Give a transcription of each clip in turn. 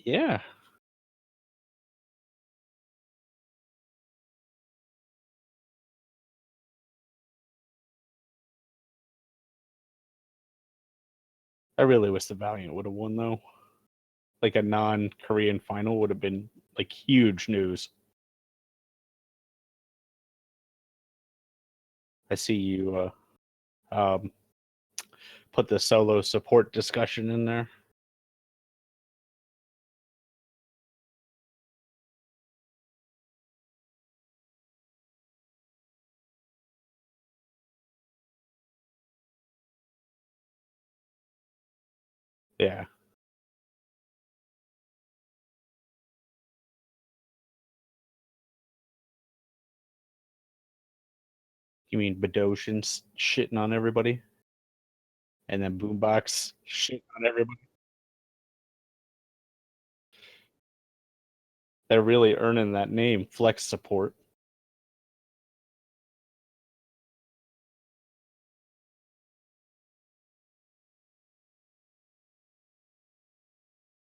Yeah. I really wish the Valiant would have won though. Like a non-Korean final would have been like huge news. I see you um, put the solo support discussion in there. Yeah. You mean Badoshin shitting on everybody? And then Boombox shitting on everybody? They're really earning that name, flex support.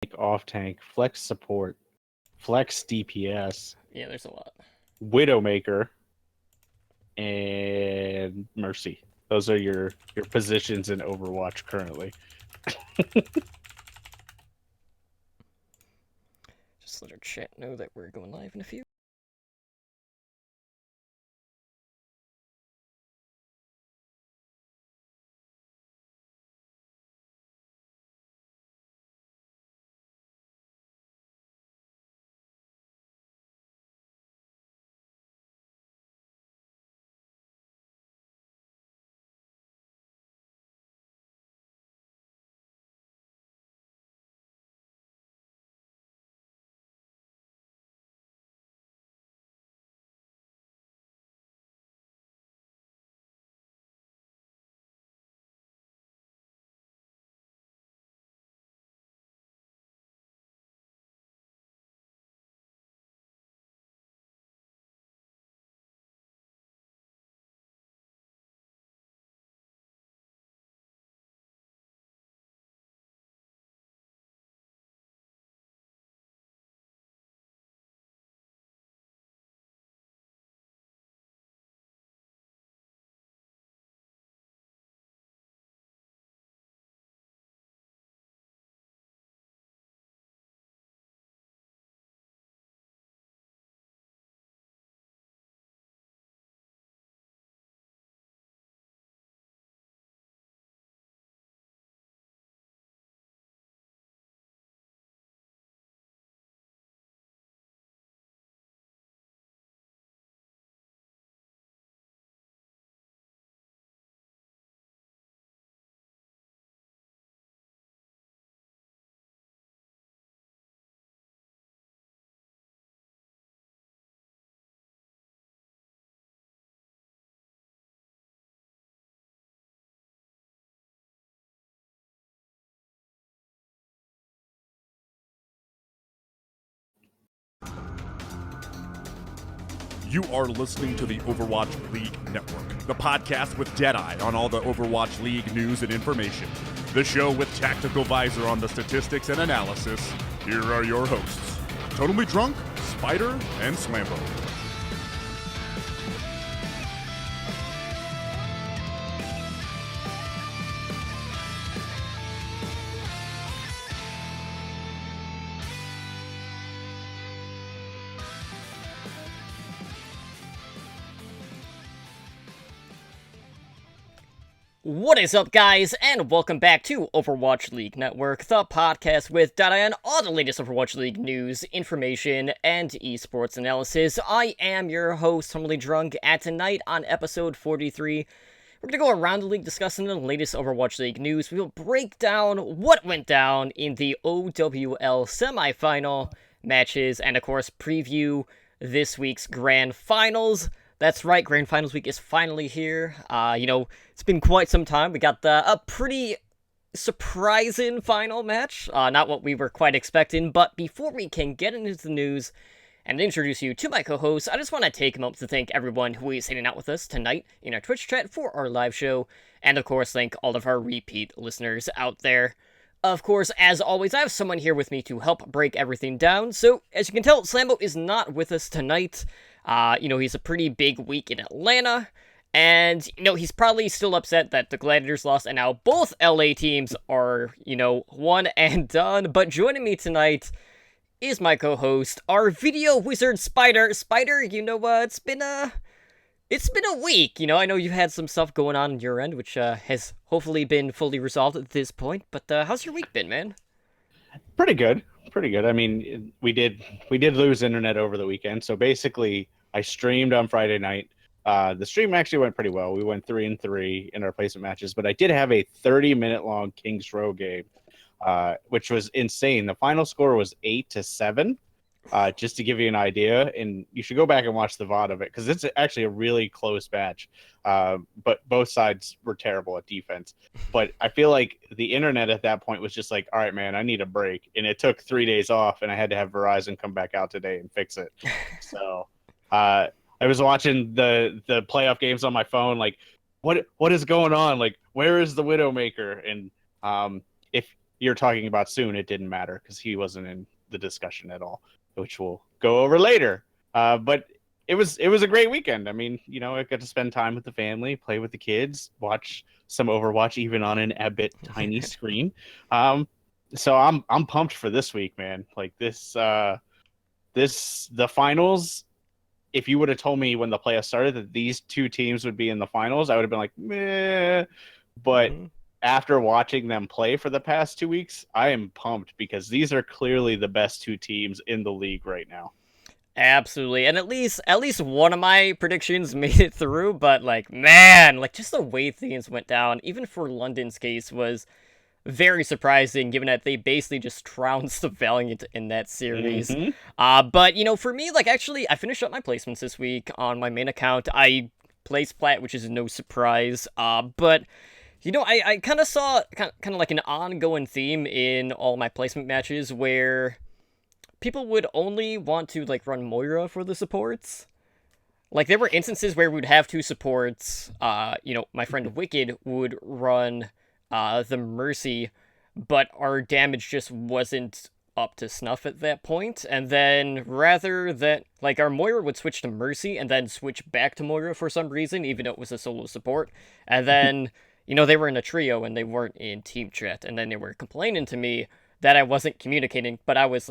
Like off tank, flex support, flex DPS, Yeah, there's a lot. Widowmaker, and Mercy. Those are your positions in Overwatch currently. Just let our chat know that we're going live in a few. You are listening to the Overwatch League Network, the podcast with Deadeye on all the Overwatch League news and information. The show with Tactical Visor on the statistics and analysis. Here are your hosts, Totally Drunk, Spider, and Slambo. What is up, guys, and welcome back to Overwatch League Network, the podcast with data on all the latest Overwatch League news, information, and esports analysis. I am your host, Totally Drunk, and tonight on episode 43, we're going to go around the league discussing the latest Overwatch League news. We will break down what went down in the OWL semifinal matches, and of course, preview this week's Grand Finals. That's right, Grand Finals week is finally here. It's been quite some time. We got a pretty surprising final match. Not what we were quite expecting, but before we can get into the news and introduce you to my co-hosts, I just want to take a moment to thank everyone who is hanging out with us tonight in our Twitch chat for our live show, and of course, thank all of our repeat listeners out there. Of course, as always, I have someone here with me to help break everything down. So, as you can tell, Slambo is not with us tonight. He's a pretty big week in Atlanta. And, he's probably still upset that the Gladiators lost, and now both LA teams are, one and done. But joining me tonight is my co-host, our video wizard, Spider. Spider, it's been a week. I know you had some stuff going on your end, which has hopefully been fully resolved at this point. But how's your week been, man? Pretty good. I mean, we did lose internet over the weekend, so basically, I streamed on Friday night. The stream actually went pretty well. We went 3-3 in our placement matches, but I did have a 30-minute long Kings Row game, which was insane. The final score was 8-7. Just to give you an idea, and you should go back and watch the VOD of it because it's actually a really close match. But both sides were terrible at defense. But I feel like the internet at that point was just like, all right, man, I need a break. And it took 3 days off, and I had to have Verizon come back out today and fix it. So I was watching the playoff games on my phone, like, what is going on? Like, where is the Widowmaker? And if you're talking about soon, it didn't matter because he wasn't in the discussion at all, which we'll go over later. But it was a great weekend. I mean, I got to spend time with the family, play with the kids, watch some Overwatch, even on an a bit tiny screen. So I'm pumped for this week, man. Like the finals. If you would have told me when the playoffs started that these two teams would be in the finals, I would have been like, meh. But after watching them play for the past 2 weeks, I am pumped because these are clearly the best two teams in the league right now. Absolutely. And at least one of my predictions made it through, but just the way things went down, even for London's case, was very surprising given that they basically just trounced the Valiant in that series. But for me, actually I finished up my placements this week on my main account. I placed plat, which is no surprise. But I kind of saw kind of like an ongoing theme in all my placement matches where people would only want to run Moira for the supports. There were instances where we would have two supports. My friend Wicked would run the Mercy, but our damage just wasn't up to snuff at that point. And then rather than our Moira would switch to Mercy and then switch back to Moira for some reason, even though it was a solo support. And then they were in a trio and they weren't in team chat, and then they were complaining to me that I wasn't communicating, but I was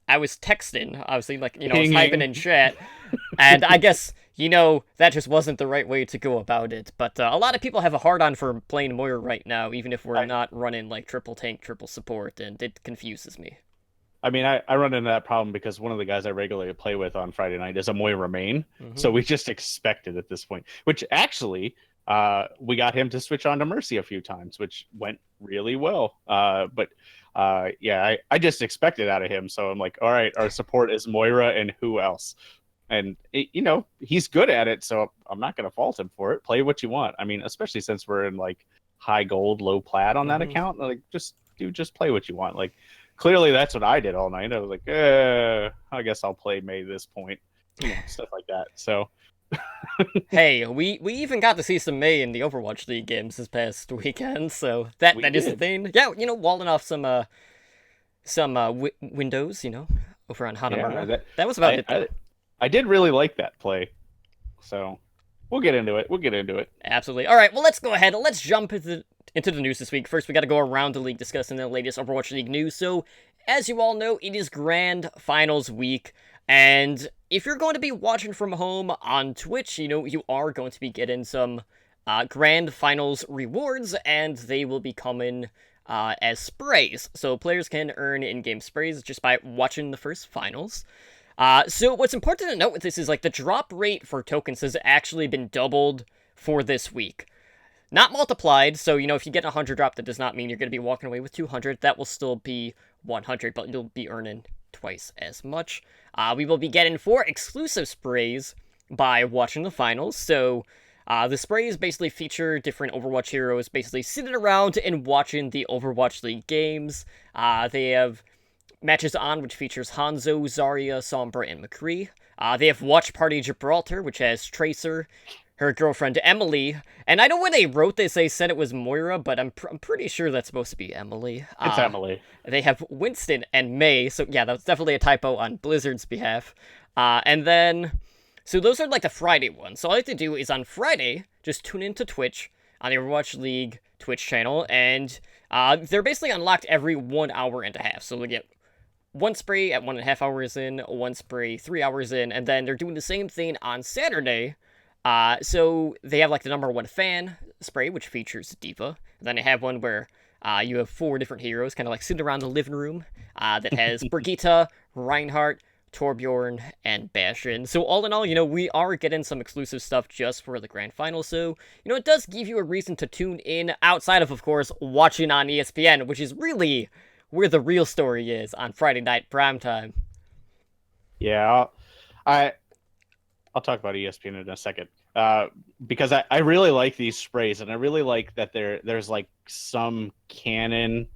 texting, obviously, I was typing in chat, and I guess, that just wasn't the right way to go about it. But a lot of people have a hard-on for playing Moira right now, even if we're not running, triple tank, triple support, and it confuses me. I mean, I run into that problem because one of the guys I regularly play with on Friday night is a Moira main, so we just expect it at this point, which actually... we got him to switch on to Mercy a few times, which went really well. But I just expected out of him. So I'm like, all right, our support is Moira and who else? And, he's good at it. So I'm not going to fault him for it. Play what you want. I mean, especially since we're in high gold, low plat on that account. Just play what you want. Clearly that's what I did all night. I was like, I guess I'll play May this point, stuff like that. So. Hey, we even got to see some May in the Overwatch League games this past weekend, so that is a thing. Yeah, walling off some windows, over on Hanamura. Yeah, that was about it. I did really like that play, so we'll get into it. Absolutely. All right, well, let's go ahead. Let's jump into the news this week. First, we got to go around the league discussing the latest Overwatch League news. So, as you all know, it is Grand Finals week. And if you're going to be watching from home on Twitch, you are going to be getting some Grand Finals rewards, and they will be coming as sprays. So players can earn in-game sprays just by watching the first finals. So what's important to note with this is the drop rate for tokens has actually been doubled for this week. Not multiplied, so if you get 100 drop, that does not mean you're going to be walking away with 200. That will still be 100, but you'll be earning twice as much. We will be getting 4 exclusive sprays by watching the finals. So the sprays basically feature different Overwatch heroes basically sitting around and watching the Overwatch League games. They have matches on, which features Hanzo, Zarya, Sombra, and McCree. They have Watch Party Gibraltar, which has Tracer, her girlfriend Emily. And I know when they wrote this, they said it was Moira, but I'm pretty sure that's supposed to be Emily. It's Emily. They have Winston and May, so yeah, that's definitely a typo on Blizzard's behalf. And then, so those are like the Friday ones. So all I have to do is on Friday, just tune into Twitch on the Overwatch League Twitch channel, and they're basically unlocked every 1 hour and a half. So they get one spray at 1.5 hours in, one spray 3 hours in, and then they're doing the same thing on Saturday. So they have like the #1 fan spray, which features D.Va. And then they have one where you have 4 different heroes kind of like sitting around the living room that has Brigitte, Reinhardt, Torbjorn, and Bastion. So all in all, we are getting some exclusive stuff just for the grand final. So, it does give you a reason to tune in outside of course, watching on ESPN, which is really where the real story is on Friday night primetime. Yeah, I'll talk about ESPN in a second. Because I really like these sprays, and I really like that there's like some canon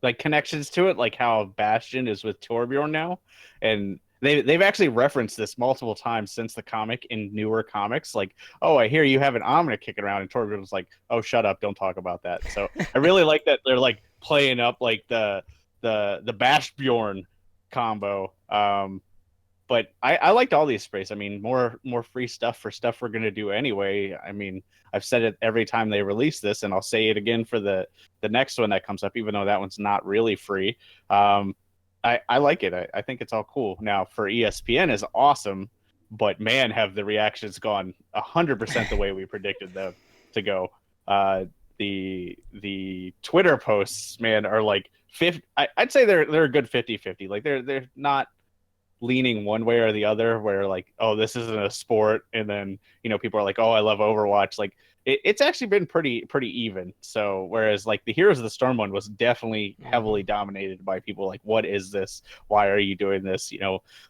like connections to it, like how Bastion is with Torbjorn now, and they've actually referenced this multiple times since the comic in newer comics. Like, oh, I hear you have an Omni kicking around, and Torbjorn's like, oh, shut up, don't talk about that. So I really like that they're like playing up like the Bashbjorn combo. But I liked all these sprays. I mean, more free stuff for stuff we're gonna do anyway. I mean, I've said it every time they release this, and I'll say it again for the next one that comes up, even though that one's not really free. I like it. I think it's all cool. Now for ESPN is awesome, but man, have the reactions gone 100% the way we predicted them to go. The Twitter posts, man, are like 50. I'd say they're a good 50-50. Like they're not leaning one way or the other, where like, oh, this isn't a sport, and then people are like, oh, I love Overwatch. Like it's actually been pretty even. So whereas like the Heroes of the Storm one was definitely heavily dominated by people like, what is this? Why are you doing this?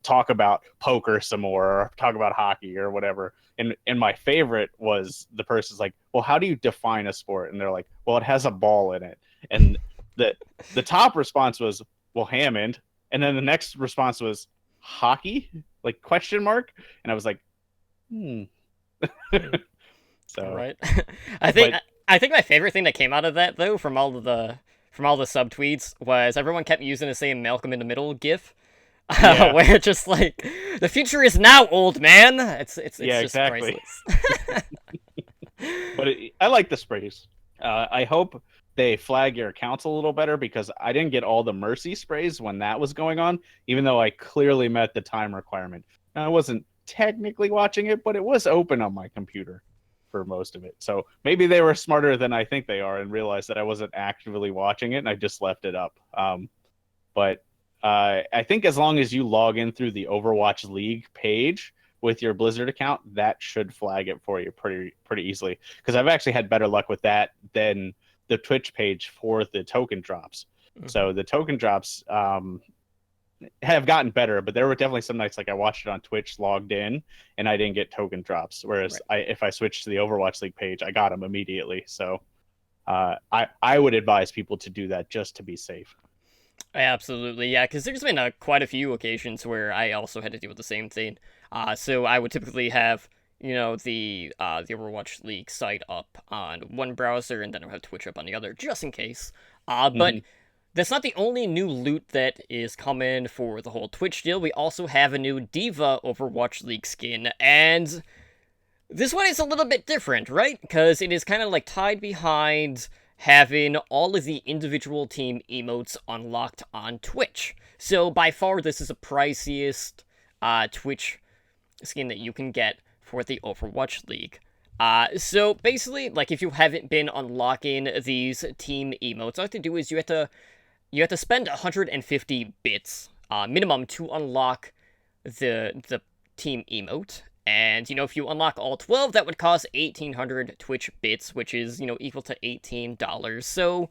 Talk about poker some more, or talk about hockey or whatever. And my favorite was the person's like, well, how do you define a sport? And they're like, well, it has a ball in it. And the top response was, well, Hammond. And then the next response was hockey, like question mark. And I was like, So right. I think my favorite thing that came out of that, though, from all the subtweets, was everyone kept using the same Malcolm in the Middle gif. Where it's just like, the future is now, old man. It's yeah, just exactly. priceless. But I like the sprays. I hope they flag your accounts a little better, because I didn't get all the Mercy sprays when that was going on, even though I clearly met the time requirement. Now, I wasn't technically watching it, but it was open on my computer for most of it. So maybe they were smarter than I think they are and realized that I wasn't actively watching it, and I just left it up. But I think as long as you log in through the Overwatch League page with your Blizzard account, that should flag it for you pretty easily. Because I've actually had better luck with that than the Twitch page for the token drops. Mm-hmm. So the token drops have gotten better, but there were definitely some nights like I watched it on Twitch, logged in, and I didn't get token drops. Whereas if I switched to the Overwatch League page, I got them immediately. So I would advise people to do that just to be safe. Absolutely, yeah, because there's been quite a few occasions where I also had to deal with the same thing. So I would typically have, the Overwatch League site up on one browser, and then I'll have Twitch up on the other, just in case. But that's not the only new loot that is coming for the whole Twitch deal. We also have a new D.Va Overwatch League skin, and this one is a little bit different, right? Because it is kind of like tied behind having all of the individual team emotes unlocked on Twitch. So by far, this is the priciest Twitch skin that you can get for the Overwatch League. So basically, like, if you haven't been unlocking these team emotes, all you have to do is you have to spend 150 bits minimum to unlock the team emote. And, if you unlock all 12, that would cost 1,800 Twitch bits, which is, equal to $18. So,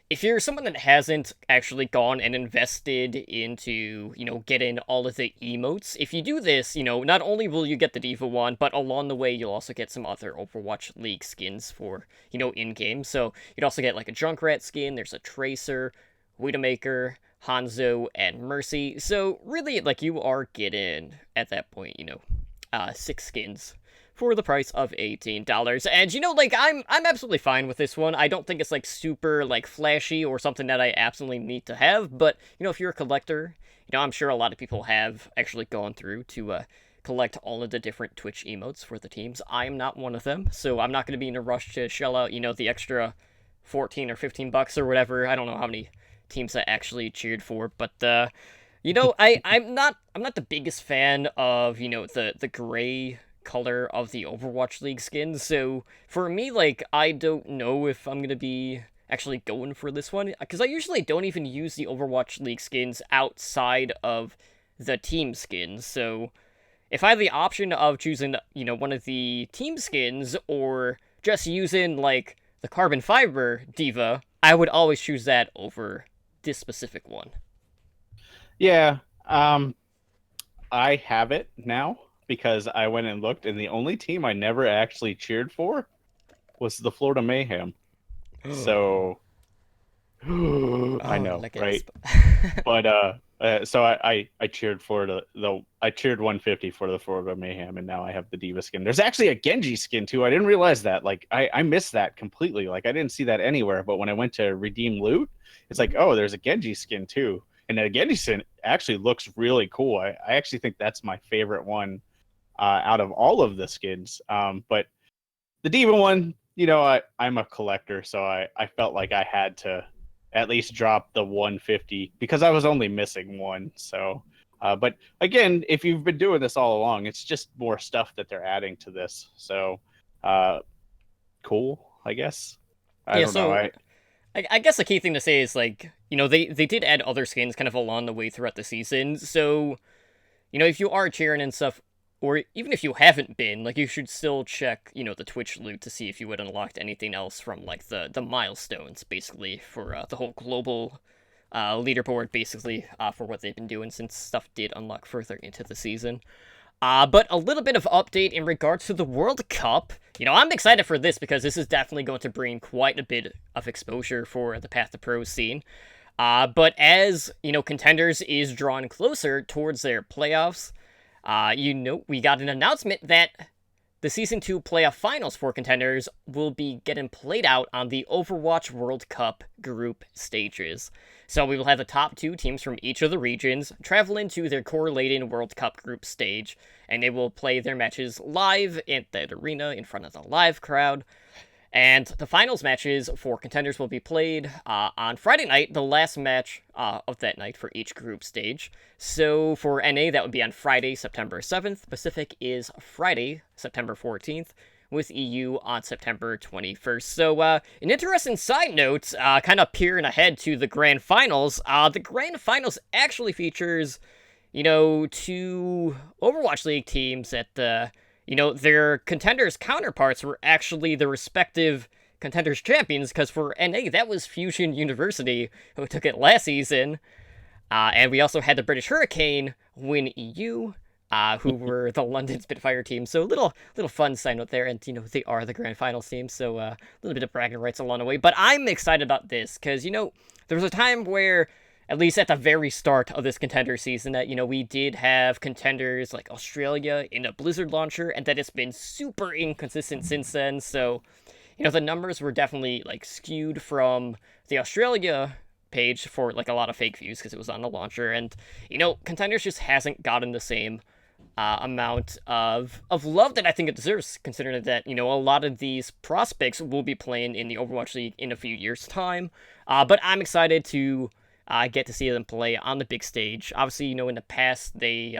if you're someone that hasn't actually gone and invested into, getting all of the emotes, if you do this, not only will you get the D.Va one, but along the way, you'll also get some other Overwatch League skins for, in-game. So, you'd also get, like, a Junkrat skin, there's a Tracer, Widowmaker, Hanzo, and Mercy. So, really, like, you are getting, at that point, 6 skins for the price of $18. And like I'm absolutely fine with this one. I don't think it's like super like flashy or something that I absolutely need to have, but if you're a collector, I'm sure a lot of people have actually gone through to collect all of the different Twitch emotes for the teams. I am not one of them, so I'm not going to be in a rush to shell out, the extra 14 or 15 bucks or whatever. I don't know how many teams I actually cheered for, but I'm not the biggest fan of, the gray color of the Overwatch League skins. So for me, like, I don't know if I'm going to be actually going for this one, because I usually don't even use the Overwatch League skins outside of the team skins. So if I had the option of choosing, one of the team skins or just using, like, the carbon fiber diva, I would always choose that over this specific one. Yeah, I have it now because I went and looked, and the only team I never actually cheered for was the Florida Mayhem. So I know, right? But so I cheered for I cheered 150 for the Florida Mayhem, and now I have the Diva skin. There's actually a Genji skin too. I didn't realize that. Like I missed that completely. Like I didn't see that anywhere. But when I went to redeem loot, it's like, oh, there's a Genji skin too. And the Genji skin actually looks really cool. I actually think that's my favorite one out of all of the skins. But the Diva one, I'm a collector, so I felt like I had to at least drop the 150 because I was only missing one. So, but again, if you've been doing this all along, it's just more stuff that they're adding to this. So, cool, I guess. I don't know. I guess the key thing to say is, like, they did add other skins kind of along the way throughout the season. So, if you are cheering and stuff, or even if you haven't been, like, you should still check, the Twitch loot to see if you had unlocked anything else from, like, the milestones, basically, for the whole global leaderboard, basically, for what they've been doing since stuff did unlock further into the season. But a little bit of update in regards to the World Cup. I'm excited for this because this is definitely going to bring quite a bit of exposure for the Path to Pro scene. But as, Contenders is drawn closer towards their playoffs, we got an announcement that the Season 2 playoff finals for Contenders will be getting played out on the Overwatch World Cup group stages. So we will have the top 2 teams from each of the regions travel into their correlating World Cup group stage, and they will play their matches live in that arena in front of the live crowd. And the finals matches for Contenders will be played on Friday night, the last match of that night for each group stage. So for NA, that would be on Friday, September 7th. Pacific is Friday, September 14th, with EU on September 21st. So an interesting side note, kind of peering ahead to the Grand Finals. The Grand Finals actually features, 2 Overwatch League teams that their Contenders counterparts were actually the respective Contenders champions, because for NA, that was Fusion University, who took it last season. And we also had the British Hurricane win EU, who were the London Spitfire team. So a little fun side note there, and, they are the Grand Finals team, so a little bit of bragging rights along the way. But I'm excited about this, because, there was a time where, at least at the very start of this Contender season, that, we did have Contenders like Australia in a Blizzard launcher, and that it's been super inconsistent since then. So, the numbers were definitely, like, skewed from the Australia page for, like, a lot of fake views because it was on the launcher. And, Contenders just hasn't gotten the same amount of love that I think it deserves, considering that, a lot of these prospects will be playing in the Overwatch League in a few years' time. But I'm excited to get to see them play on the big stage. Obviously, in the past, they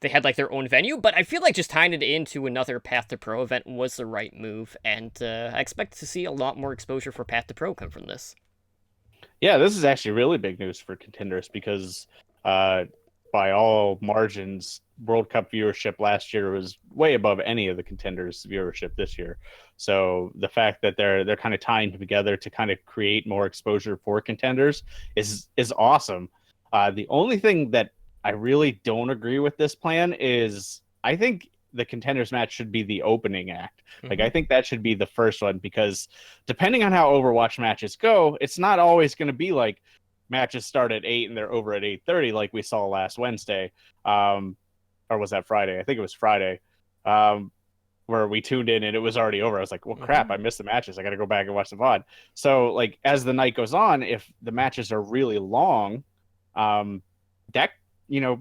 had, like, their own venue, but I feel like just tying it into another Path to Pro event was the right move, and I expect to see a lot more exposure for Path to Pro come from this. Yeah, this is actually really big news for Contenders because by all margins, World Cup viewership last year was way above any of the Contenders' viewership this year. So the fact that they're kind of tying together to kind of create more exposure for Contenders is awesome. The only thing that I really don't agree with this plan is I think the Contenders match should be the opening act. Like, I think that should be the first one, because depending on how Overwatch matches go, it's not always going to be like matches start at 8 and they're over at 8:30 like we saw last Wednesday. Or was that Friday? I think it was Friday. where we tuned in and it was already over. I was like, well, crap, I missed the matches. I got to go back and watch the VOD. So, like, as the night goes on, if the matches are really long, that, you know,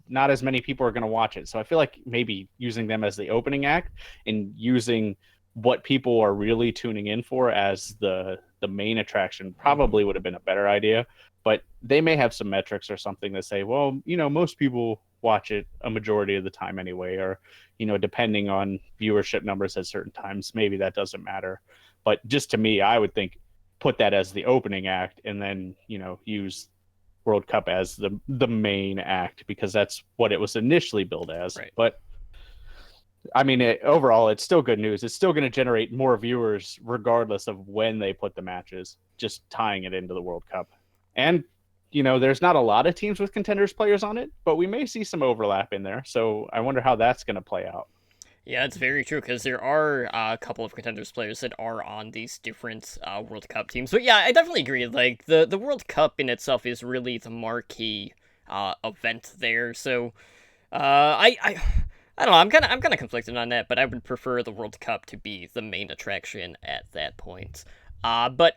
not as many people are going to watch it. So I feel like maybe using them as the opening act and using what people are really tuning in for as the main attraction probably would have been a better idea. But they may have some metrics or something that say, well, you know, most people watch it a majority of the time anyway, or, you know, depending on viewership numbers at certain times, maybe that doesn't matter. But just to me, I would think put that as the opening act and then, you know, use World Cup as the main act, because that's what it was initially billed as. Right. But I mean, overall, it's still good news. It's still going to generate more viewers regardless of when they put the matches, just tying it into the World Cup. And, you know, there's not a lot of teams with contenders players on it, but we may see some overlap in there. So I wonder how that's going to play out. Yeah, it's very true, because there are a couple of contenders players that are on these different World Cup teams. But yeah, I definitely agree. Like, the World Cup in itself is really the marquee event there. So I don't know. I'm kind of conflicted on that, but I would prefer the World Cup to be the main attraction at that point. But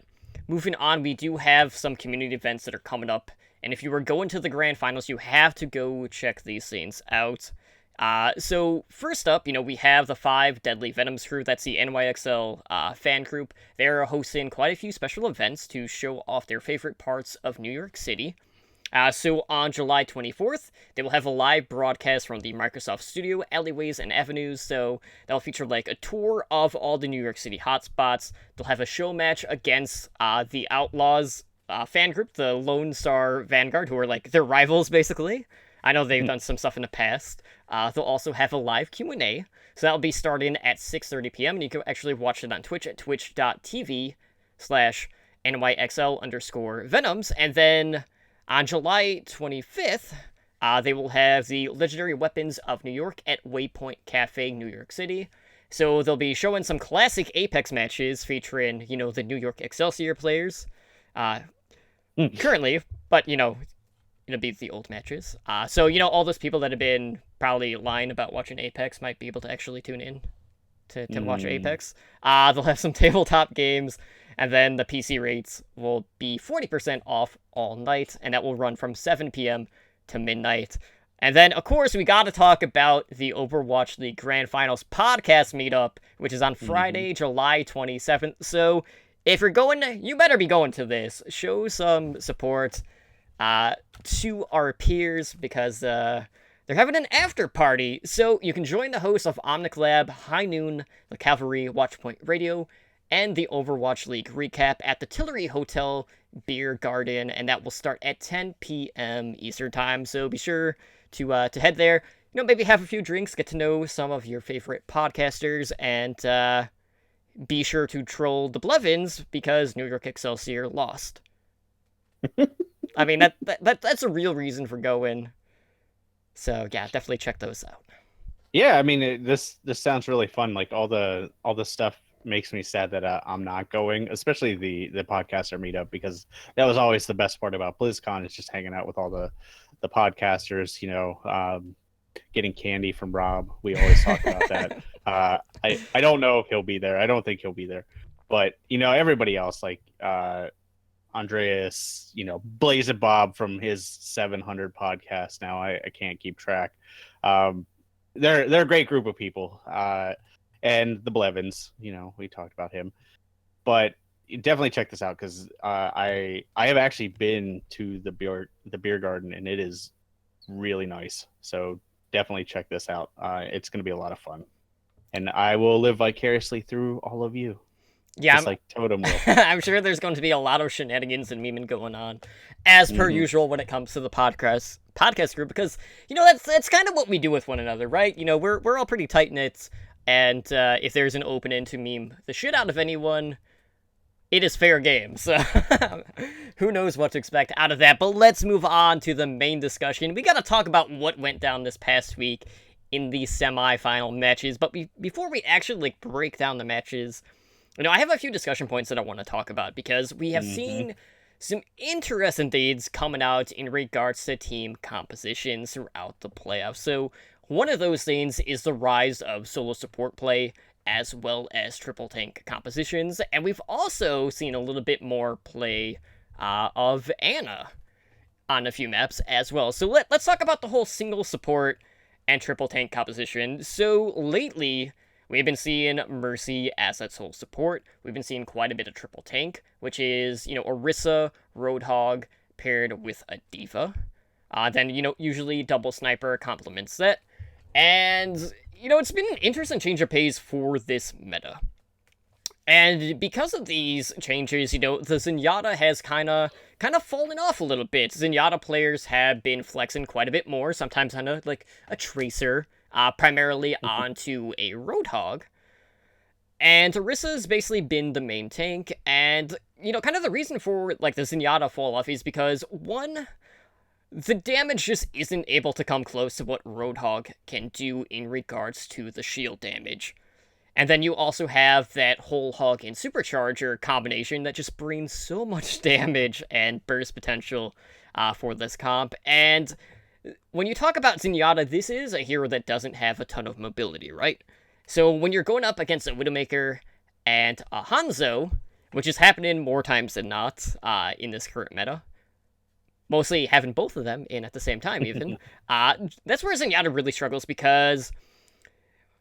moving on, we do have some community events that are coming up, and if you were going to the grand finals, you have to go check these things out. So first up, you know, we have the 5 Deadly Venoms crew. That's the NYXL fan group. They're hosting quite a few special events to show off their favorite parts of New York City. So on July 24th, they will have a live broadcast from the Microsoft Studio, Alleyways and Avenues. So that'll feature like a tour of all the New York City hotspots. They'll have a show match against the Outlaws fan group, the Lone Star Vanguard, who are like their rivals basically. I know they've done some stuff in the past. They'll also have a live Q&A. So that'll be starting at 6:30 p.m. And you can actually watch it on Twitch at twitch.tv/NYXL_Venoms. And then on July 25th, they will have the Legendary Weapons of New York at Waypoint Cafe, New York City. So they'll be showing some classic Apex matches featuring, you know, the New York Excelsior players currently, but, you know, it'll be the old matches. So, you know, all those people that have been probably lying about watching Apex might be able to actually tune in to watch Apex. They'll have some tabletop games, and then the PC rates will be 40% off all night, and that will run from 7 p.m. to midnight. And then, of course, we got to talk about the Overwatch League Grand Finals podcast meetup, which is on Friday, July 27th. So if you're going, you better be going to this. Show some support to our peers, because they're having an after party. So you can join the hosts of Omnic Lab, High Noon, the Cavalry, Watchpoint Radio, and the Overwatch League recap at the Tillery Hotel Beer Garden, and that will start at 10 p.m. Eastern Time. So be sure to head there. You know, maybe have a few drinks, get to know some of your favorite podcasters, and be sure to troll the Blevins because New York Excelsior lost. I mean, that's a real reason for going. So yeah, definitely check those out. Yeah, I mean, this sounds really fun. Like all the stuff makes me sad that I'm not going, especially the podcaster meetup, because that was always the best part about BlizzCon, is just hanging out with all the podcasters. You know, getting candy from Rob. We always talk about that. I don't know if he'll be there. I don't think he'll be there, but you know, everybody else, like Andreas, you know, Blaze and Bob from his 700 podcast. Now I can't keep track. They're a great group of people. And the Blevins, you know, we talked about him, but definitely check this out, because I have actually been to the beer garden, and it is really nice. So definitely check this out. It's going to be a lot of fun, and I will live vicariously through all of you. Yeah, just like Totem will. I'm sure there's going to be a lot of shenanigans and memeing going on, as per usual when it comes to the podcast group, because, you know, that's kind of what we do with one another, right? You know, we're all pretty tight knit. And if there's an opening to meme the shit out of anyone, it is fair game. So who knows what to expect out of that. But let's move on to the main discussion. We got to talk about what went down this past week in the semi-final matches. But before we actually break down the matches, you know, I have a few discussion points that I want to talk about, because we have seen some interesting things coming out in regards to team compositions throughout the playoffs. So One of those things is the rise of solo support play as well as triple tank compositions, and we've also seen a little bit more play of Ana on a few maps as well. So let's talk about the whole single support and triple tank composition. So lately, we've been seeing Mercy as that sole support. We've been seeing quite a bit of triple tank, which is, Orisa, Roadhog paired with a D.Va. Then, usually double sniper complements that. And, it's been an interesting change of pace for this meta. And because of these changes, the Zenyatta has kind of fallen off a little bit. Zenyatta players have been flexing quite a bit more, sometimes on a Tracer, primarily onto a Roadhog. And Orisa's basically been the main tank, and, kind of the reason for, the Zenyatta fall-off is because, one, the damage just isn't able to come close to what Roadhog can do in regards to the shield damage. And then you also have that whole hog and supercharger combination that just brings so much damage and burst potential for this comp. And when you talk about Zenyatta, this is a hero that doesn't have a ton of mobility, right? So when you're going up against a Widowmaker and a Hanzo, which is happening more times than not in this current meta, mostly having both of them in at the same time even, that's where Zenyatta really struggles, because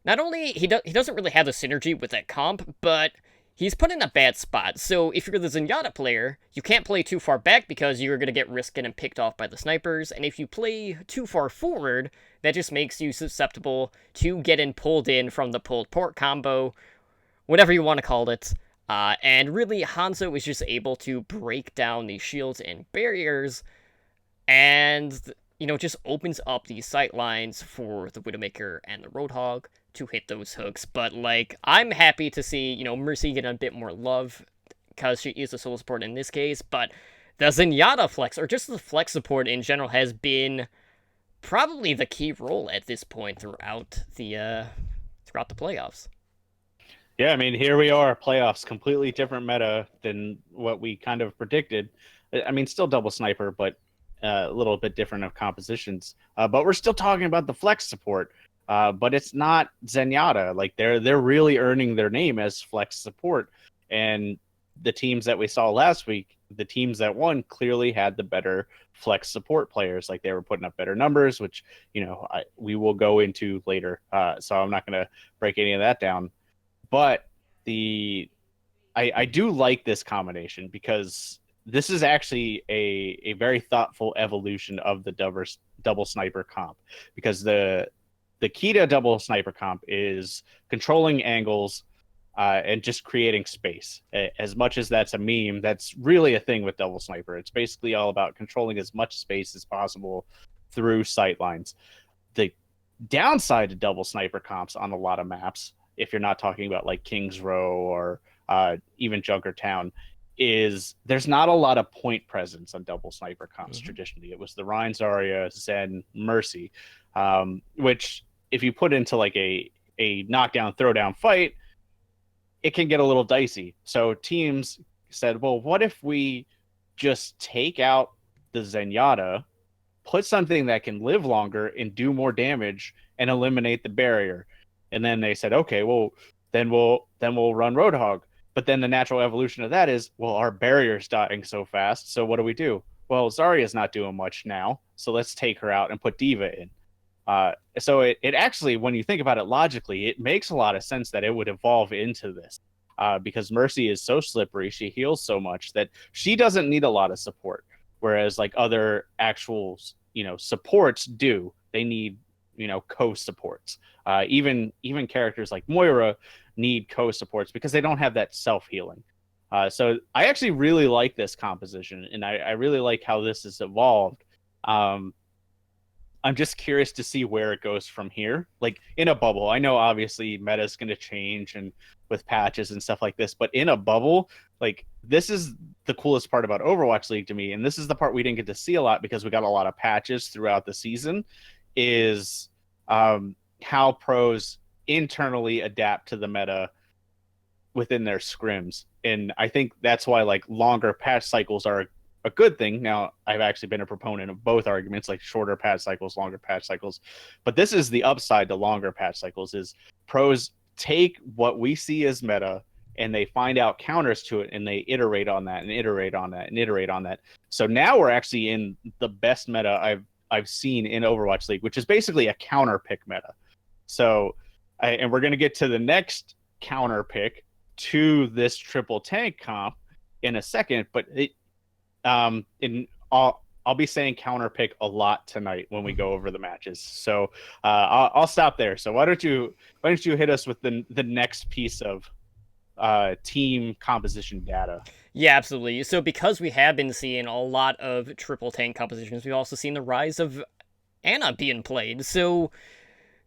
not only he doesn't really have the synergy with that comp, but he's put in a bad spot. So if you're the Zenyatta player, you can't play too far back because you're going to get risked and picked off by the snipers. And if you play too far forward, that just makes you susceptible to getting pulled in from the pulled port combo, whatever you want to call it. And really, Hanzo is just able to break down these shields and barriers, and, just opens up these sight lines for the Widowmaker and the Roadhog to hit those hooks. But, I'm happy to see, Mercy get a bit more love, because she is a solo support in this case, but the Zenyatta flex, or just the flex support in general, has been probably the key role at this point throughout the playoffs. Yeah, I mean, here we are, playoffs, completely different meta than what we kind of predicted. I mean, still double sniper, but a little bit different of compositions. But we're still talking about the flex support. But it's not Zenyatta. They're really earning their name as flex support. And the teams that we saw last week, the teams that won, clearly had the better flex support players. They were putting up better numbers, which, we will go into later. So I'm not going to break any of that down. But I do like this combination, because this is actually a very thoughtful evolution of the double sniper comp, because the key to double sniper comp is controlling angles and just creating space. As much as that's a meme, that's really a thing with double sniper. It's basically all about controlling as much space as possible through sight lines. The downside to double sniper comps on a lot of maps, if you're not talking about Kings Row or even Junkertown, is there's not a lot of point presence on double sniper comps. Traditionally. It was the Rein, Zarya, Zen, Mercy, which if you put into a knockdown throwdown fight, it can get a little dicey. So teams said, well, what if we just take out the Zenyatta, put something that can live longer and do more damage and eliminate the barrier? And then they said, okay, well, then we'll run Roadhog. But then the natural evolution of that is, well, our barrier's dying so fast, so what do? Well, Zarya's not doing much now, so let's take her out and put D.Va in. So it actually, when you think about it logically, it makes a lot of sense that it would evolve into this. Because Mercy is so slippery, she heals so much that she doesn't need a lot of support. Whereas other actual, supports do. They need, co-supports. Even characters like Moira need co-supports because they don't have that self-healing. So I actually really like this composition, and I really like how this has evolved. I'm just curious to see where it goes from here. In a bubble, I know obviously meta's going to change and with patches and stuff like this, but in a bubble, this is the coolest part about Overwatch League to me, and this is the part we didn't get to see a lot because we got a lot of patches throughout the season, is how pros internally adapt to the meta within their scrims. And I think that's why longer patch cycles are a good thing. Now, I've actually been a proponent of both arguments, like shorter patch cycles, longer patch cycles. But this is the upside to longer patch cycles: is pros take what we see as meta and they find out counters to it, and they iterate on that and iterate on that and iterate on that. So now we're actually in the best meta I've seen in Overwatch League, which is basically a counter pick meta. So, and we're going to get to the next counter pick to this triple tank comp in a second, but I'll be saying counter pick a lot tonight when we go over the matches. So I'll stop there. So why don't you hit us with the next piece of team composition data? Yeah, absolutely. So because we have been seeing a lot of triple tank compositions, we've also seen the rise of Ana being played. So,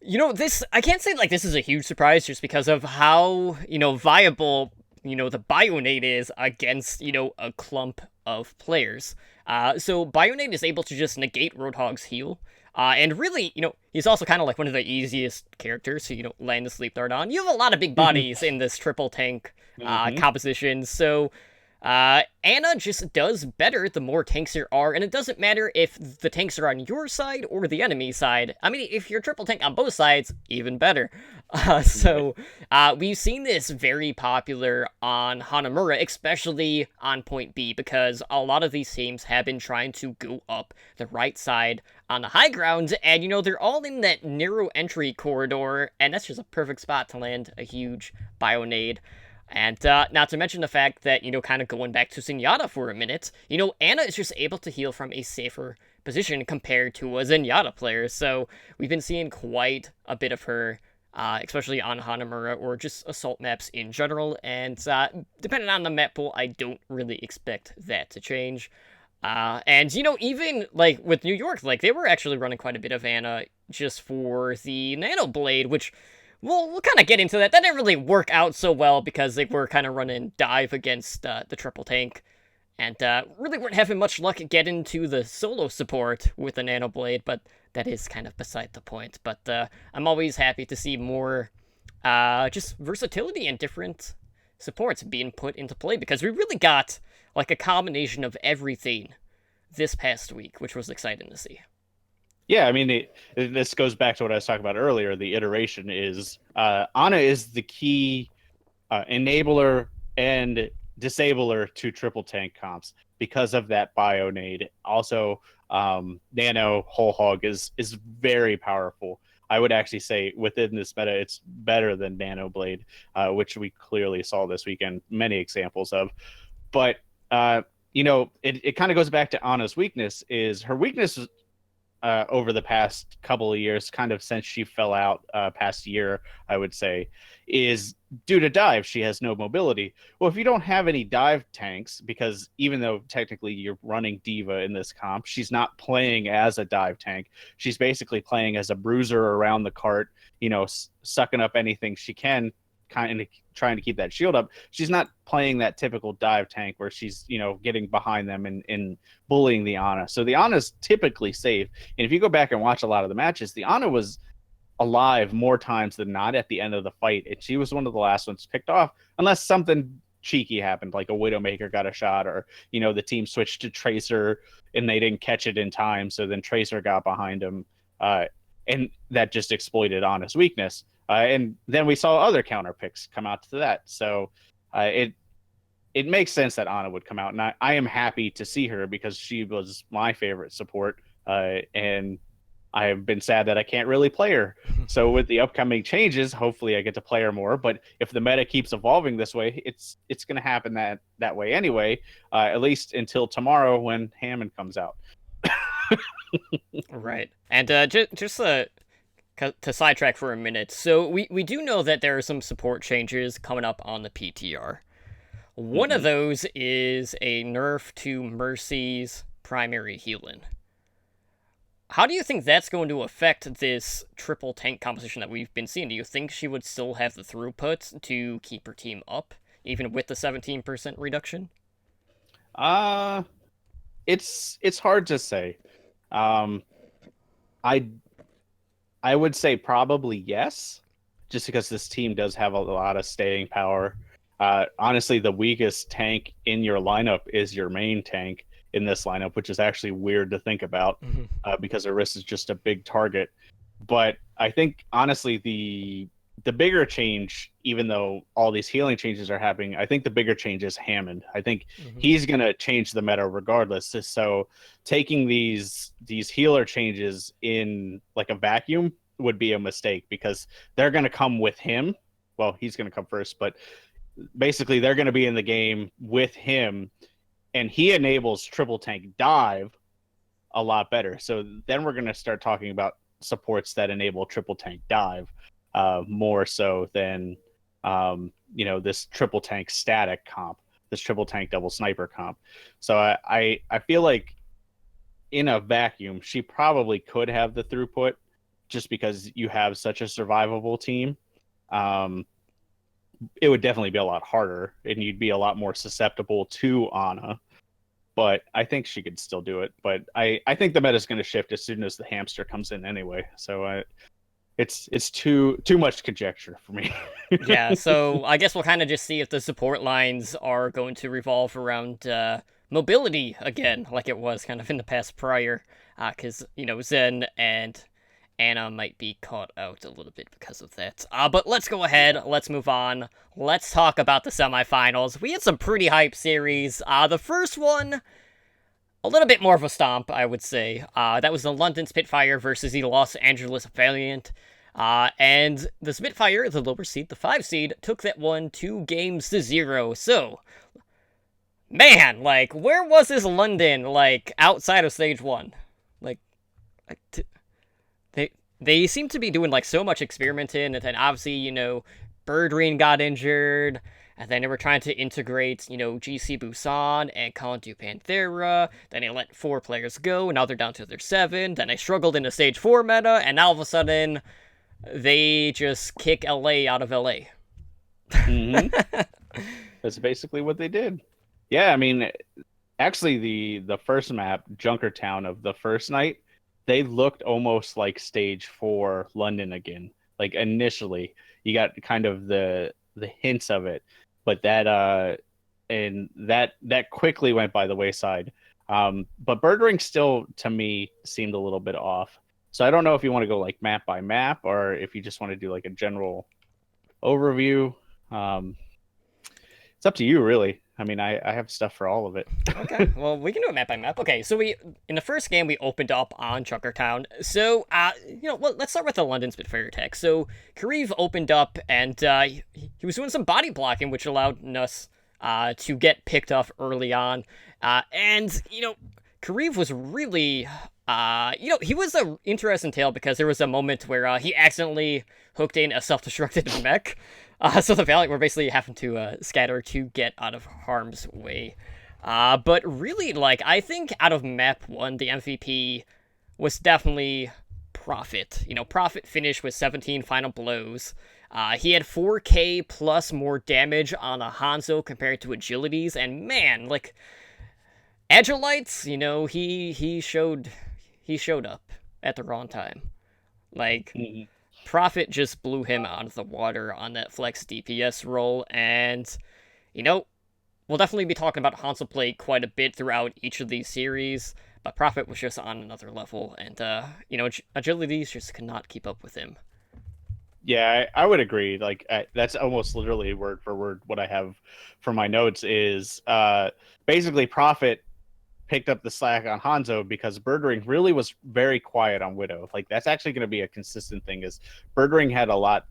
this, I can't say like this is a huge surprise just because of how, viable, the Bionade is against, a clump of players. So Bionade is able to just negate Roadhog's heal. And really, he's also kind of like one of the easiest characters to, land the sleep dart on. You have a lot of big bodies in this triple tank composition, so Ana just does better the more tanks there are, and it doesn't matter if the tanks are on your side or the enemy side. I mean, if you're triple tank on both sides, even better. So we've seen this very popular on Hanamura, especially on point B, because a lot of these teams have been trying to go up the right side on the high ground, and they're all in that narrow entry corridor, and that's just a perfect spot to land a huge Bionade. And not to mention the fact that, kind of going back to Zenyatta for a minute, Ana is just able to heal from a safer position compared to a Zenyatta player. So we've been seeing quite a bit of her, especially on Hanamura or just assault maps in general. And depending on the map pool, I don't really expect that to change. And, even, like, with New York, like, they were actually running quite a bit of Ana just for the Nano Blade, which we'll kind of get into that. That didn't really work out so well because they were kind of running dive against the triple tank, and really weren't having much luck getting to the solo support with the Nano Blade, but that is kind of beside the point. But I'm always happy to see more just versatility and different supports being put into play, because we really got like a combination of everything this past week, which was exciting to see. Yeah, I mean, this goes back to what I was talking about earlier. The iteration is Ana is the key enabler and disabler to triple tank comps because of that Bionade. Also, Nano Whole Hog is very powerful. I would actually say within this meta, it's better than Nano Blade, which we clearly saw this weekend, many examples of. But it kind of goes back to Ana's weakness. Is her weakness over the past couple of years, kind of since she fell out past year, I would say, is due to dive. She has no mobility. Well, if you don't have any dive tanks, because even though technically you're running D.Va in this comp, she's not playing as a dive tank. She's basically playing as a bruiser around the cart, sucking up anything she can, kind of trying to keep that shield up. She's not playing that typical dive tank where she's, getting behind them and bullying the Ana. So the Ana's typically safe. And if you go back and watch a lot of the matches, the Ana was alive more times than not at the end of the fight. And she was one of the last ones picked off, unless something cheeky happened, like a Widowmaker got a shot, or, the team switched to Tracer and they didn't catch it in time. So then Tracer got behind him. And that just exploited Ana's weakness. And then we saw other counter picks come out to that. So it makes sense that Ana would come out. And I am happy to see her because she was my favorite support. And I have been sad that I can't really play her. So with the upcoming changes, hopefully I get to play her more. But if the meta keeps evolving this way, it's going to happen that way anyway, at least until tomorrow when Hammond comes out. Right. And just to sidetrack for a minute, so we do know that there are some support changes coming up on the PTR. One of those is a nerf to Mercy's primary healing. How do you think that's going to affect this triple tank composition that we've been seeing? Do you think she would still have the throughput to keep her team up, even with the 17% reduction? It's hard to say. I would say probably yes, just because this team does have a lot of staying power. Honestly, the weakest tank in your lineup is your main tank, in this lineup, which is actually weird to think about Mhm. because Orisa is just a big target. But I think honestly, the bigger change, even though all these healing changes are happening, I think the bigger change is Hammond. I think Mhm. he's gonna change the meta regardless. So taking these healer changes in like a vacuum would be a mistake because they're gonna come with him. Well, he's gonna come first, but basically they're gonna be in the game with him, and he enables triple tank dive a lot better. So then we're gonna start talking about supports that enable triple tank dive more so than this triple tank static comp, this triple tank double sniper comp. So I feel like in a vacuum, she probably could have the throughput just because you have such a survivable team. Um, it would definitely be a lot harder, and you'd be a lot more susceptible to Ana. But I think she could still do it. But I think the meta is going to shift as soon as the hamster comes in anyway. So it's too much conjecture for me. Yeah, so I guess we'll kind of just see if the support lines are going to revolve around mobility again, like it was kind of in the past prior, because Zen and Anna might be caught out a little bit because of that. But let's go ahead, let's move on, let's talk about the semifinals. We had some pretty hype series. The first one, a little bit more of a stomp, I would say. That was the London Spitfire versus the Los Angeles Valiant. And the Spitfire, the lower seed, the 5 seed, took that one 2-0. So, man, like, where was this London, like, outside of stage 1? Like, they seem to be doing, like, so much experimenting, and then obviously, Birdreen got injured, and then they were trying to integrate, GC Busan and Condu Panthera. Then they let 4 players go, and now they're down to their 7. Then they struggled in the stage 4 meta, and now all of a sudden they just kick LA out of LA. Mm-hmm. That's basically what they did. Yeah, I mean, actually, the first map, Junkertown of the first night, they looked almost like stage 4 London again. Like initially, you got kind of the hints of it, but that quickly went by the wayside. But Birdring still, to me, seemed a little bit off. So I don't know if you want to go like map by map or if you just want to do like a general overview. It's up to you, really. I mean, I have stuff for all of it. Okay, well, we can do it map by map. Okay, so in the first game, we opened up on Junkertown. So, let's start with the London Spitfire attack. So, Kariv opened up, and he was doing some body blocking, which allowed us to get picked off early on. And Kariv was really, he was an interesting tale because there was a moment where he accidentally hooked in a self-destructed mech. So the Valiant were basically having to scatter to get out of harm's way. But really, like, I think out of map 1, the MVP was definitely Prophet. Prophet finished with 17 final blows. He had 4k plus more damage on a Hanzo compared to Agilities, and man, like, Agilites, he showed up at the wrong time. Like, Prophet just blew him out of the water on that flex DPS role, and, we'll definitely be talking about Hanzo play quite a bit throughout each of these series, but Prophet was just on another level, and, Agilities just could not keep up with him. Yeah, I would agree. Like, that's almost literally word for word what I have for my notes is basically Prophet picked up the slack on Hanzo because Birdring really was very quiet on Widow. Like, that's actually going to be a consistent thing is Birdring had a lot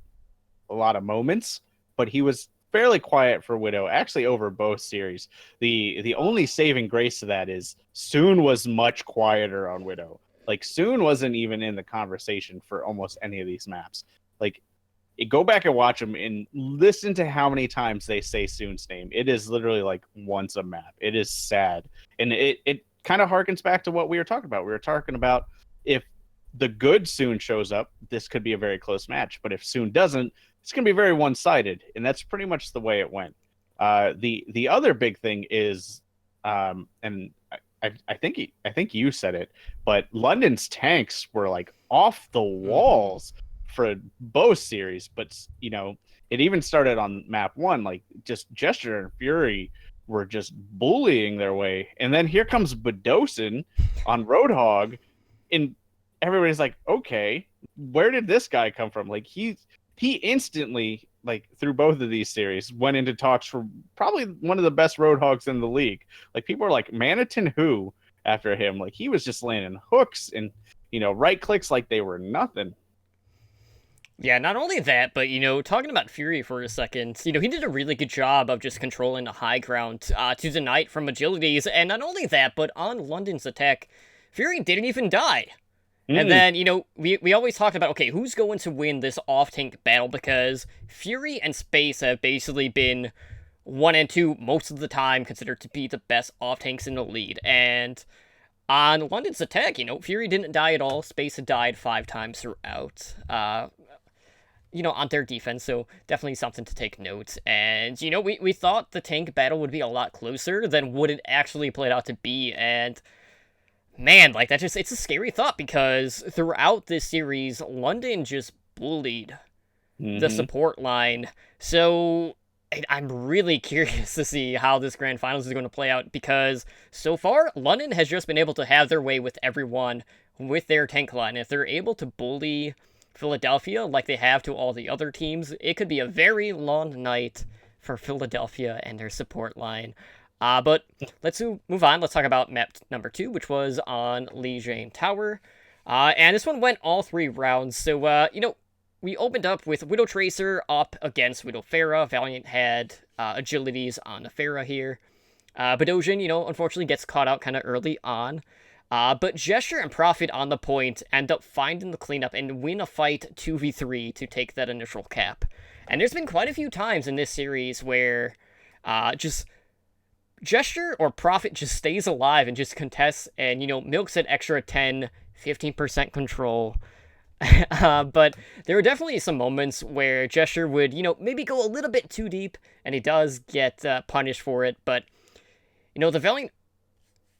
of moments, but he was fairly quiet for Widow, actually over both series. The only saving grace to that is Soon was much quieter on Widow. Like, Soon wasn't even in the conversation for almost any of these maps. Like, go back and watch them and listen to how many times they say Soon's name. It is literally like once a map. It is sad. And it kind of harkens back to what we were talking about. We were talking about if the good Soon shows up, this could be a very close match. But if Soon doesn't, it's going to be very one-sided. And that's pretty much the way it went. The other big thing is, and I think you said it, but London's tanks were like off the walls for both series. But it even started on map 1, like just Gesture and Fury were just bullying their way. And then here comes Bedosin on Roadhog, and everybody's like, okay, where did this guy come from? Like he instantly, like through both of these series, went into talks for probably one of the best Roadhogs in the league. Like people are like, Manitin who after him? Like he was just landing hooks and right clicks like they were nothing. Yeah, not only that, but, talking about Fury for a second, he did a really good job of just controlling the high ground to the Knight from agilities, and not only that, but on London's attack, Fury didn't even die. And then, we always talked about, okay, who's going to win this off-tank battle, because Fury and Space have basically been 1 and 2 most of the time, considered to be the best off-tanks in the lead, and on London's attack, Fury didn't die at all, Space had died 5 times throughout, on their defense, so definitely something to take note. And, we thought the tank battle would be a lot closer than what it actually played out to be, and man, like, it's a scary thought, because throughout this series, London just bullied the support line, so I'm really curious to see how this Grand Finals is going to play out, because so far, London has just been able to have their way with everyone with their tank line. If they're able to bully Philadelphia like they have to all the other teams, it could be a very long night for Philadelphia and their support line. But let's move on. Let's talk about map number 2, which was on Lijiang Tower. And this one went all 3 rounds. So, we opened up with Widow Tracer up against Widow Pharah. Valiant had agilities on the Pharah here. Bedosian, unfortunately gets caught out kind of early on. But Gesture and Prophet on the point end up finding the cleanup and win a fight 2v3 to take that initial cap. And there's been quite a few times in this series where just Gesture or Prophet just stays alive and just contests and, milks an extra 10, 15% control. But there were definitely some moments where Gesture would, maybe go a little bit too deep, and he does get punished for it. But, the Valiant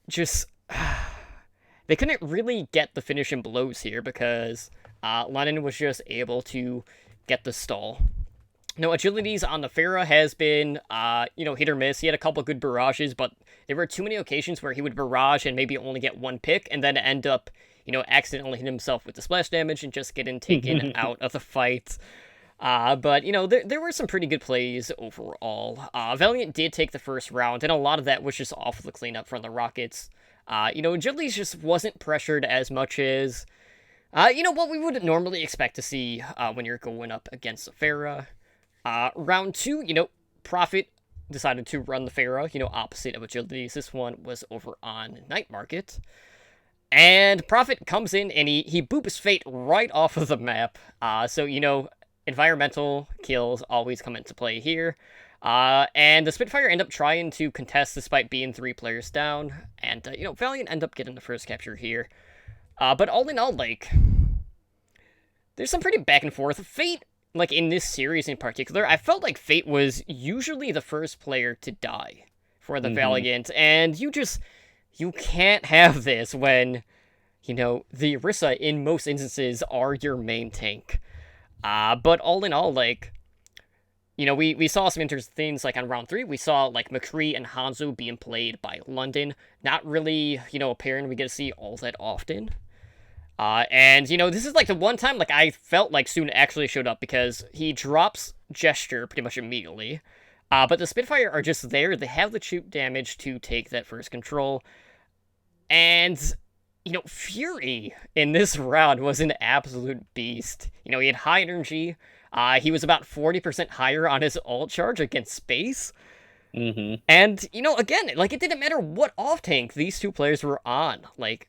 just... they couldn't really get the finishing blows here because London was just able to get the stall. Agilities on the Pharah has been, hit or miss. He had a couple good barrages, but there were too many occasions where he would barrage and maybe only get 1 pick, and then end up, accidentally hit himself with the splash damage and just getting taken out of the fight. But, there were some pretty good plays overall. Valiant did take the first round, and a lot of that was just off of the cleanup from the Rockets. Agilities just wasn't pressured as much as, what we would normally expect to see when you're going up against the Pharah. Round 2, Prophet decided to run the Pharah, opposite of Agilities. This one was over on Night Market. And Prophet comes in and he boops Fate right off of the map. So, environmental kills always come into play here. And the Spitfire end up trying to contest despite being 3 players down. And, Valiant end up getting the first capture here. But all in all, there's some pretty back and forth. Fate, in this series in particular, I felt like Fate was usually the first player to die for the Valiant. And you can't have this when, the Orisa in most instances are your main tank. But all in all, we saw some interesting things, on round 3, we saw, McCree and Hanzo being played by London. Not really, a pairing we get to see all that often. And, this is, the one time, I felt like Soon actually showed up, because he drops Gesture pretty much immediately. But the Spitfire are just there, they have the shoot damage to take that first control. And, Fury in this round was an absolute beast. He had high energy. He was about 40% higher on his ult charge against Space. And, again, it didn't matter what off-tank these 2 players were on.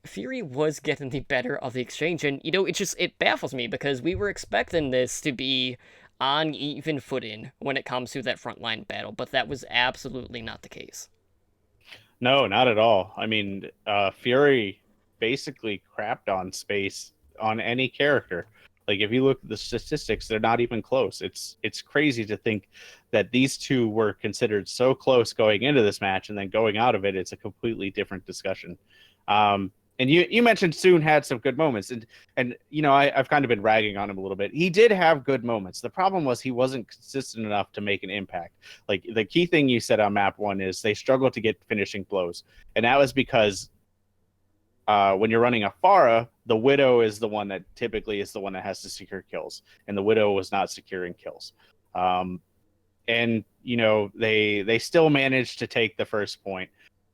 Fury was getting the better of the exchange. And, it baffles me because we were expecting this to be on even footing when it comes to that frontline battle. But that was absolutely not the case. No, not at all. I mean, Fury basically crapped on Space on any character. If you look at the statistics, they're not even close. It's crazy to think that these 2 were considered so close going into this match, and then going out of it, it's a completely different discussion. And you mentioned Soon had some good moments, and I've kind of been ragging on him a little bit. He did have good moments. The problem was he wasn't consistent enough to make an impact. Like the key thing you said on map 1 is they struggled to get finishing blows, and that was because when you're running a Pharah, the Widow is the one that typically is the one that has to secure kills, and the Widow was not securing kills. And they still managed to take the first point,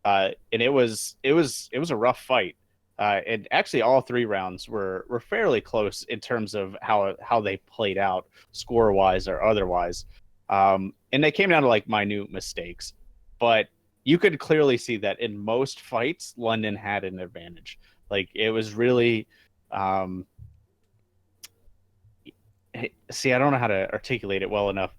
and it was a rough fight. And actually, all 3 rounds were fairly close in terms of how they played out, score wise or otherwise. And they came down to like minute mistakes, but you could clearly see that in most fights, London had an advantage. Like it was really, see, I don't know how to articulate it well enough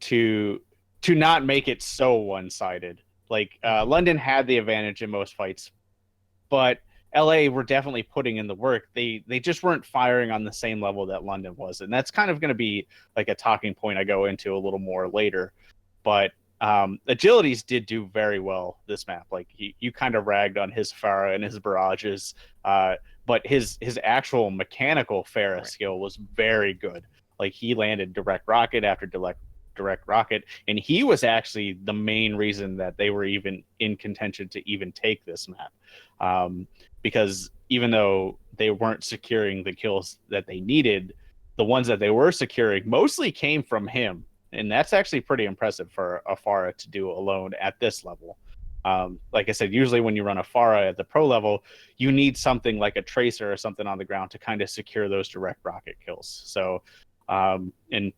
to not make it so one-sided. Like London had the advantage in most fights, but LA were definitely putting in the work. They just weren't firing on the same level that London was, and that's kind of going to be like a talking point I go into a little more later. But Agilities did do very well this map. Like you kind of ragged on his Pharah and his barrages, but his actual mechanical Pharah skill was very good. Like he landed direct rocket after direct rocket, and he was actually the main reason that they were even in contention to even take this map. Because even though they weren't securing the kills that they needed, the ones that they were securing mostly came from him. And that's actually pretty impressive for a Pharah to do alone at this level. Like I said, usually when you run a Pharah at the pro level, you need something like a Tracer or something on the ground to kind of secure those direct rocket kills. So, and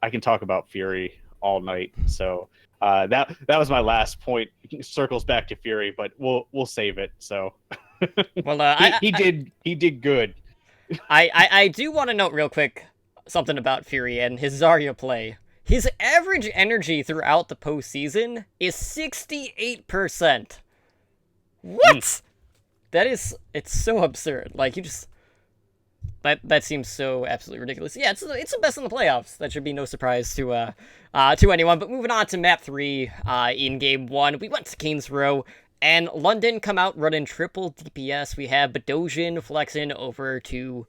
I can talk about Fury all night. So that was my last point. Circles back to Fury, but we'll save it. So Well, he did good. I do want to note real quick something about Fury and his Zarya play. His average energy throughout the postseason is 68%. What? It's so absurd. Like you just that seems so absolutely ridiculous. Yeah, it's the best in the playoffs. That should be no surprise to anyone. But moving on to map 3, in game 1, we went to Kings Row, and London come out running triple DPS. We have Bedosian flexing over to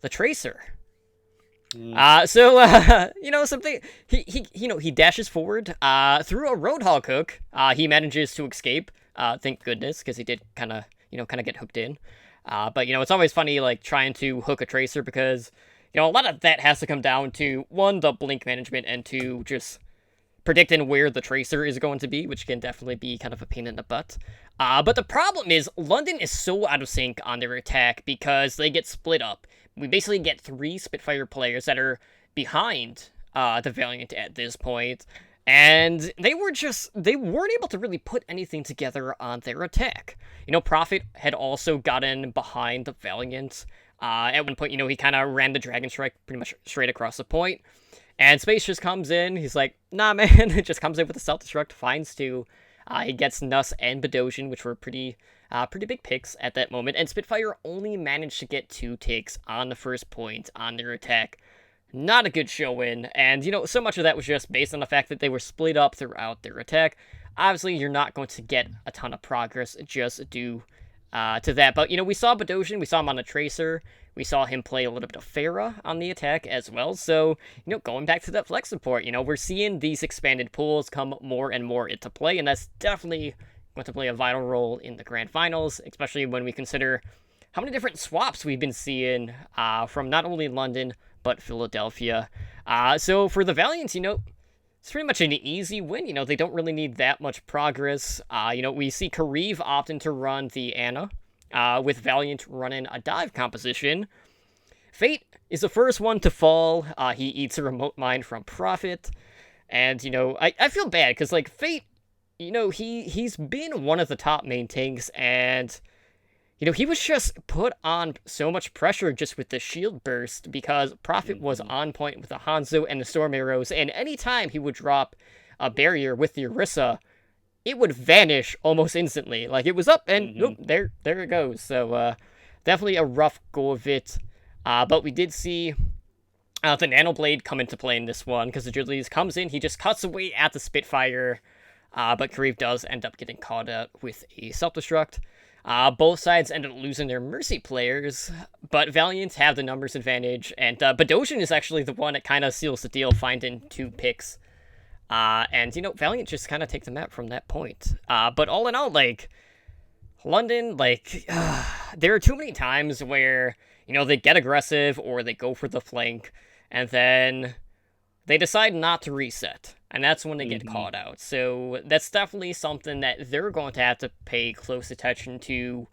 the Tracer. Something he dashes forward through a Roadhog hook. He manages to escape. Thank goodness, because he did kind of get hooked in. But it's always funny like trying to hook a Tracer because a lot of that has to come down to 1, the blink management, and 2, just predicting where the Tracer is going to be, which can definitely be kind of a pain in the butt. But the problem is London is so out of sync on their attack because they get split up. We basically get 3 Spitfire players that are behind the Valiant at this point, and they weren't able to really put anything together on their attack. Prophet had also gotten behind the Valiant. At one point, he kind of ran the Dragon Strike pretty much straight across the point, and Space just comes in. He's like, nah, man. It just comes in with a self-destruct, finds 2. He gets Nuss and Bedosian, which were pretty big picks at that moment, and Spitfire only managed to get 2 takes on the first point on their attack. Not a good show-in, and, so much of that was just based on the fact that they were split up throughout their attack. Obviously, you're not going to get a ton of progress just due to that, but, we saw Bedosian, we saw him on the Tracer, we saw him play a little bit of Pharah on the attack as well, so, going back to that flex support, we're seeing these expanded pools come more and more into play, and that's definitely going to play a vital role in the grand finals, especially when we consider how many different swaps we've been seeing from not only London, but Philadelphia. So for the Valiants, it's pretty much an easy win. They don't really need that much progress. We see Kariv opting to run the Ana, with Valiant running a dive composition. Fate is the first one to fall. He eats a remote mine from Prophet. And, I feel bad, because, like, Fate, he's been one of the top main tanks, and he was just put on so much pressure just with the shield burst because Prophet was on point with the Hanzo and the Storm Arrows, and anytime he would drop a barrier with the Orisa, it would vanish almost instantly. Like, it was up, and nope, there it goes. So, definitely a rough go of it. But we did see the Nano Blade come into play in this one, because Agilities comes in, he just cuts away at the Spitfire, but Kariv does end up getting caught out with a self-destruct. Both sides ended up losing their Mercy players, but Valiant have the numbers advantage, and Bedosian is actually the one that kind of seals the deal, finding 2 picks. And, Valiant just kind of take the map from that point. But all in all, like, London, like, there are too many times where, they get aggressive or they go for the flank, and then they decide not to reset. And that's when they get caught out. So that's definitely something that they're going to have to pay close attention to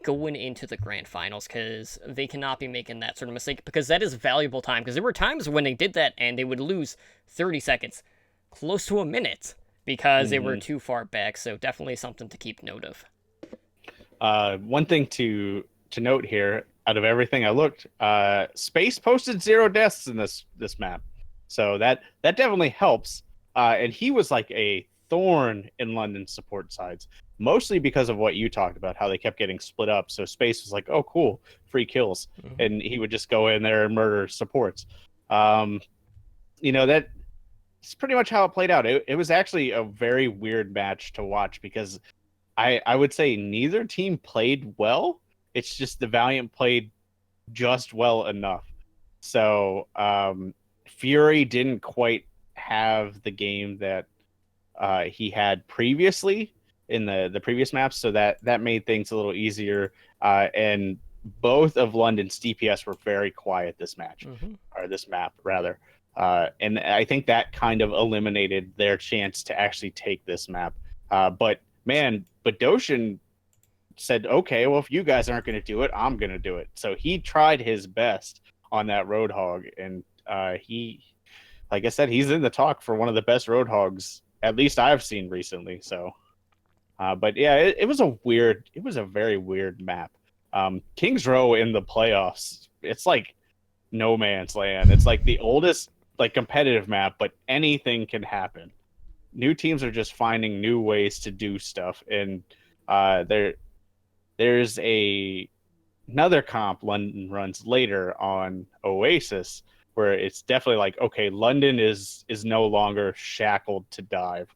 going into the grand finals, because they cannot be making that sort of mistake, because that is valuable time. Because there were times when they did that and they would lose 30 seconds, close to a minute, because they were too far back. So definitely something to keep note of. One thing to note here, out of everything I looked, Space posted 0 deaths in this map. So that definitely helps. And he was like a thorn in London's support sides, mostly because of what you talked about, how they kept getting split up. So Space was like, oh, cool, free kills. And he would just go in there and murder supports. That's pretty much how it played out. It was actually a very weird match to watch, because I would say neither team played well. It's just the Valiant played just well enough. So Fury didn't quite have the game that he had previously in the previous maps, so that made things a little easier. And both of London's DPS were very quiet this match, or this map rather. And I think that kind of eliminated their chance to actually take this map. But man, Bedosian said, okay, well, if you guys aren't going to do it, I'm going to do it. So he tried his best on that Roadhog, and he, like I said, he's in the talk for one of the best Roadhogs, at least I've seen recently. So, but yeah, it was a very weird map. Kings Row in the playoffs, it's like no man's land. It's like the oldest like competitive map, but anything can happen. New teams are just finding new ways to do stuff, and there's another comp London runs later on Oasis, where it's definitely like, okay, London is no longer shackled to dive.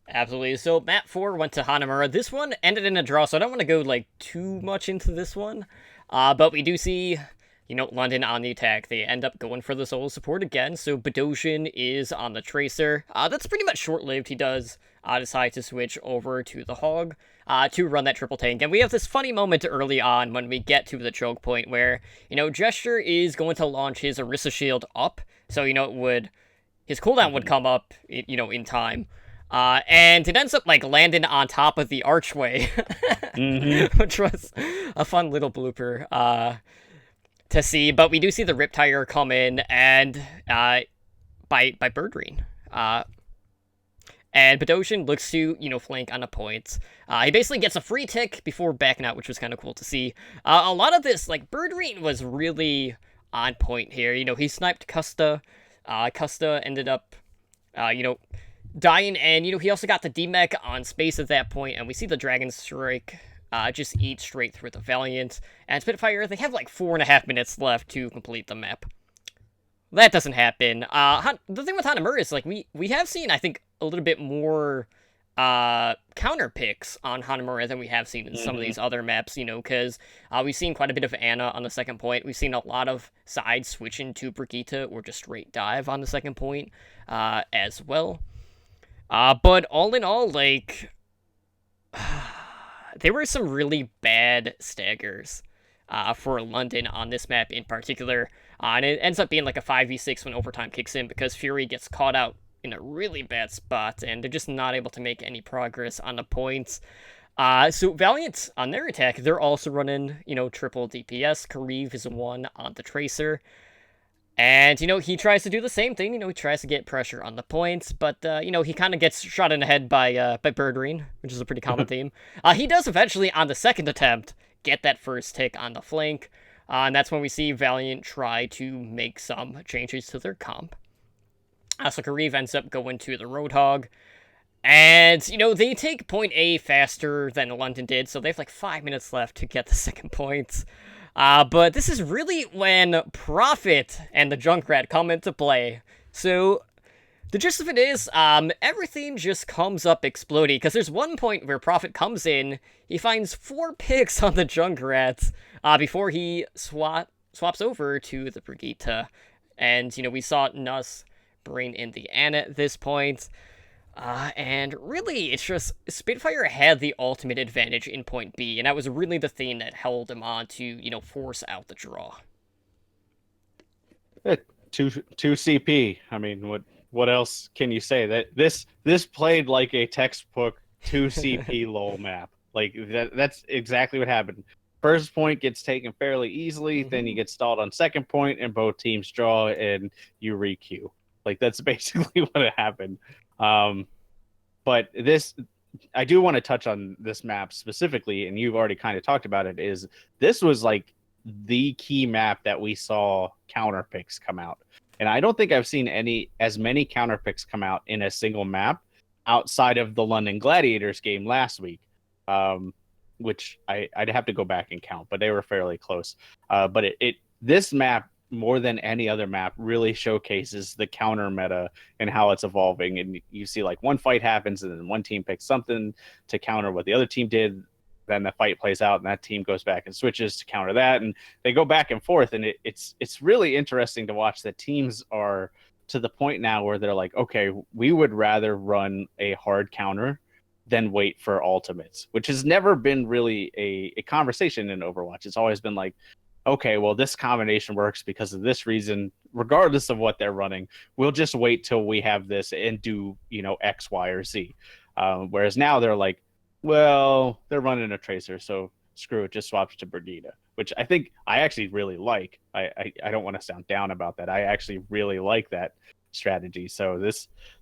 Absolutely. So map 4 went to Hanamura. This one ended in a draw, so I don't want to go like too much into this one. But we do see, London on the attack. They end up going for the solo support again. So Bedosian is on the Tracer. That's pretty much short-lived. He does decide to switch over to the Hog to run that triple tank. And we have this funny moment early on when we get to the choke point where, Gesture is going to launch his Orisa Shield up. So, his cooldown would come up, in time. And it ends up, landing on top of the archway, which was a fun little blooper to see. But we do see the Riptire come in, and by Birdreen. And Bedosian looks to, flank on a point. He basically gets a free tick before backing out, which was kind of cool to see. A lot of this, Birdreen was really on point here. He sniped Custa. Custa ended up, dying, and, he also got the D-Mech on Space at that point, and we see the Dragon Strike just eat straight through the Valiant. And Spitfire, they have 4.5 minutes left to complete the map. That doesn't happen. The thing with Hanamura is, we have seen, I think, a little bit more counter picks on Hanamura than we have seen in some of these other maps, because we've seen quite a bit of Ana on the second point. We've seen a lot of sides switching to Brigitte or just straight dive on the second point as well. But all in all, there were some really bad staggers for London on this map in particular. And it ends up being a 5v6 when overtime kicks in, because Fury gets caught out in a really bad spot, and they're just not able to make any progress on the points. So Valiant, on their attack, they're also running, triple DPS. Kariv is one on the Tracer. And, he tries to do the same thing. He tries to get pressure on the points, but, he kind of gets shot in the head by Birdreen, which is a pretty common theme. He does eventually, on the second attempt, get that first tick on the flank. And that's when we see Valiant try to make some changes to their comp. So Kariv ends up going to the Roadhog. And, they take point A faster than London did, so they have 5 minutes left to get the second point. But this is really when Prophet and the Junkrat come into play. So The gist of it is, everything just comes up exploding, because there's one point where Prophet comes in, he finds 4 picks on the Junkrats, before he swaps over to the Brigitte. And, we saw Nuss bring in the Ana at this point. And really, it's just, Spitfire had the ultimate advantage in point B, and that was really the thing that held him on to, force out the draw. 2 CP. I mean, what else can you say? That this played like a textbook 2 CP lol map. Like that's exactly what happened. First point gets taken fairly easily, then you get stalled on second point, and both teams draw, and you re-queue. Like that's basically what happened. But I do want to touch on this map specifically, and you've already kind of talked about it. This was like the key map that we saw counterpicks come out, and I don't think I've seen as many counterpicks come out in a single map outside of the London Gladiators game last week. Which I'd have to go back and count, but they were fairly close. But this map, more than any other map, really showcases the counter meta and how it's evolving. And you see, like, one fight happens, and then one team picks something to counter what the other team did. Then the fight plays out, and that team goes back and switches to counter that, and they go back and forth. And it's really interesting to watch that teams are to the point now where they're like, okay, we would rather run a hard counter than wait for ultimates, which has never been really a conversation in Overwatch. It's always been like, okay, well, this combination works because of this reason, regardless of what they're running. We'll just wait till we have this and do, X, Y, or Z. Whereas now they're like, well, they're running a Tracer, so screw it, just swap to Brigitte, which I think I actually really like. I don't want to sound down about that. I actually really like that strategy. So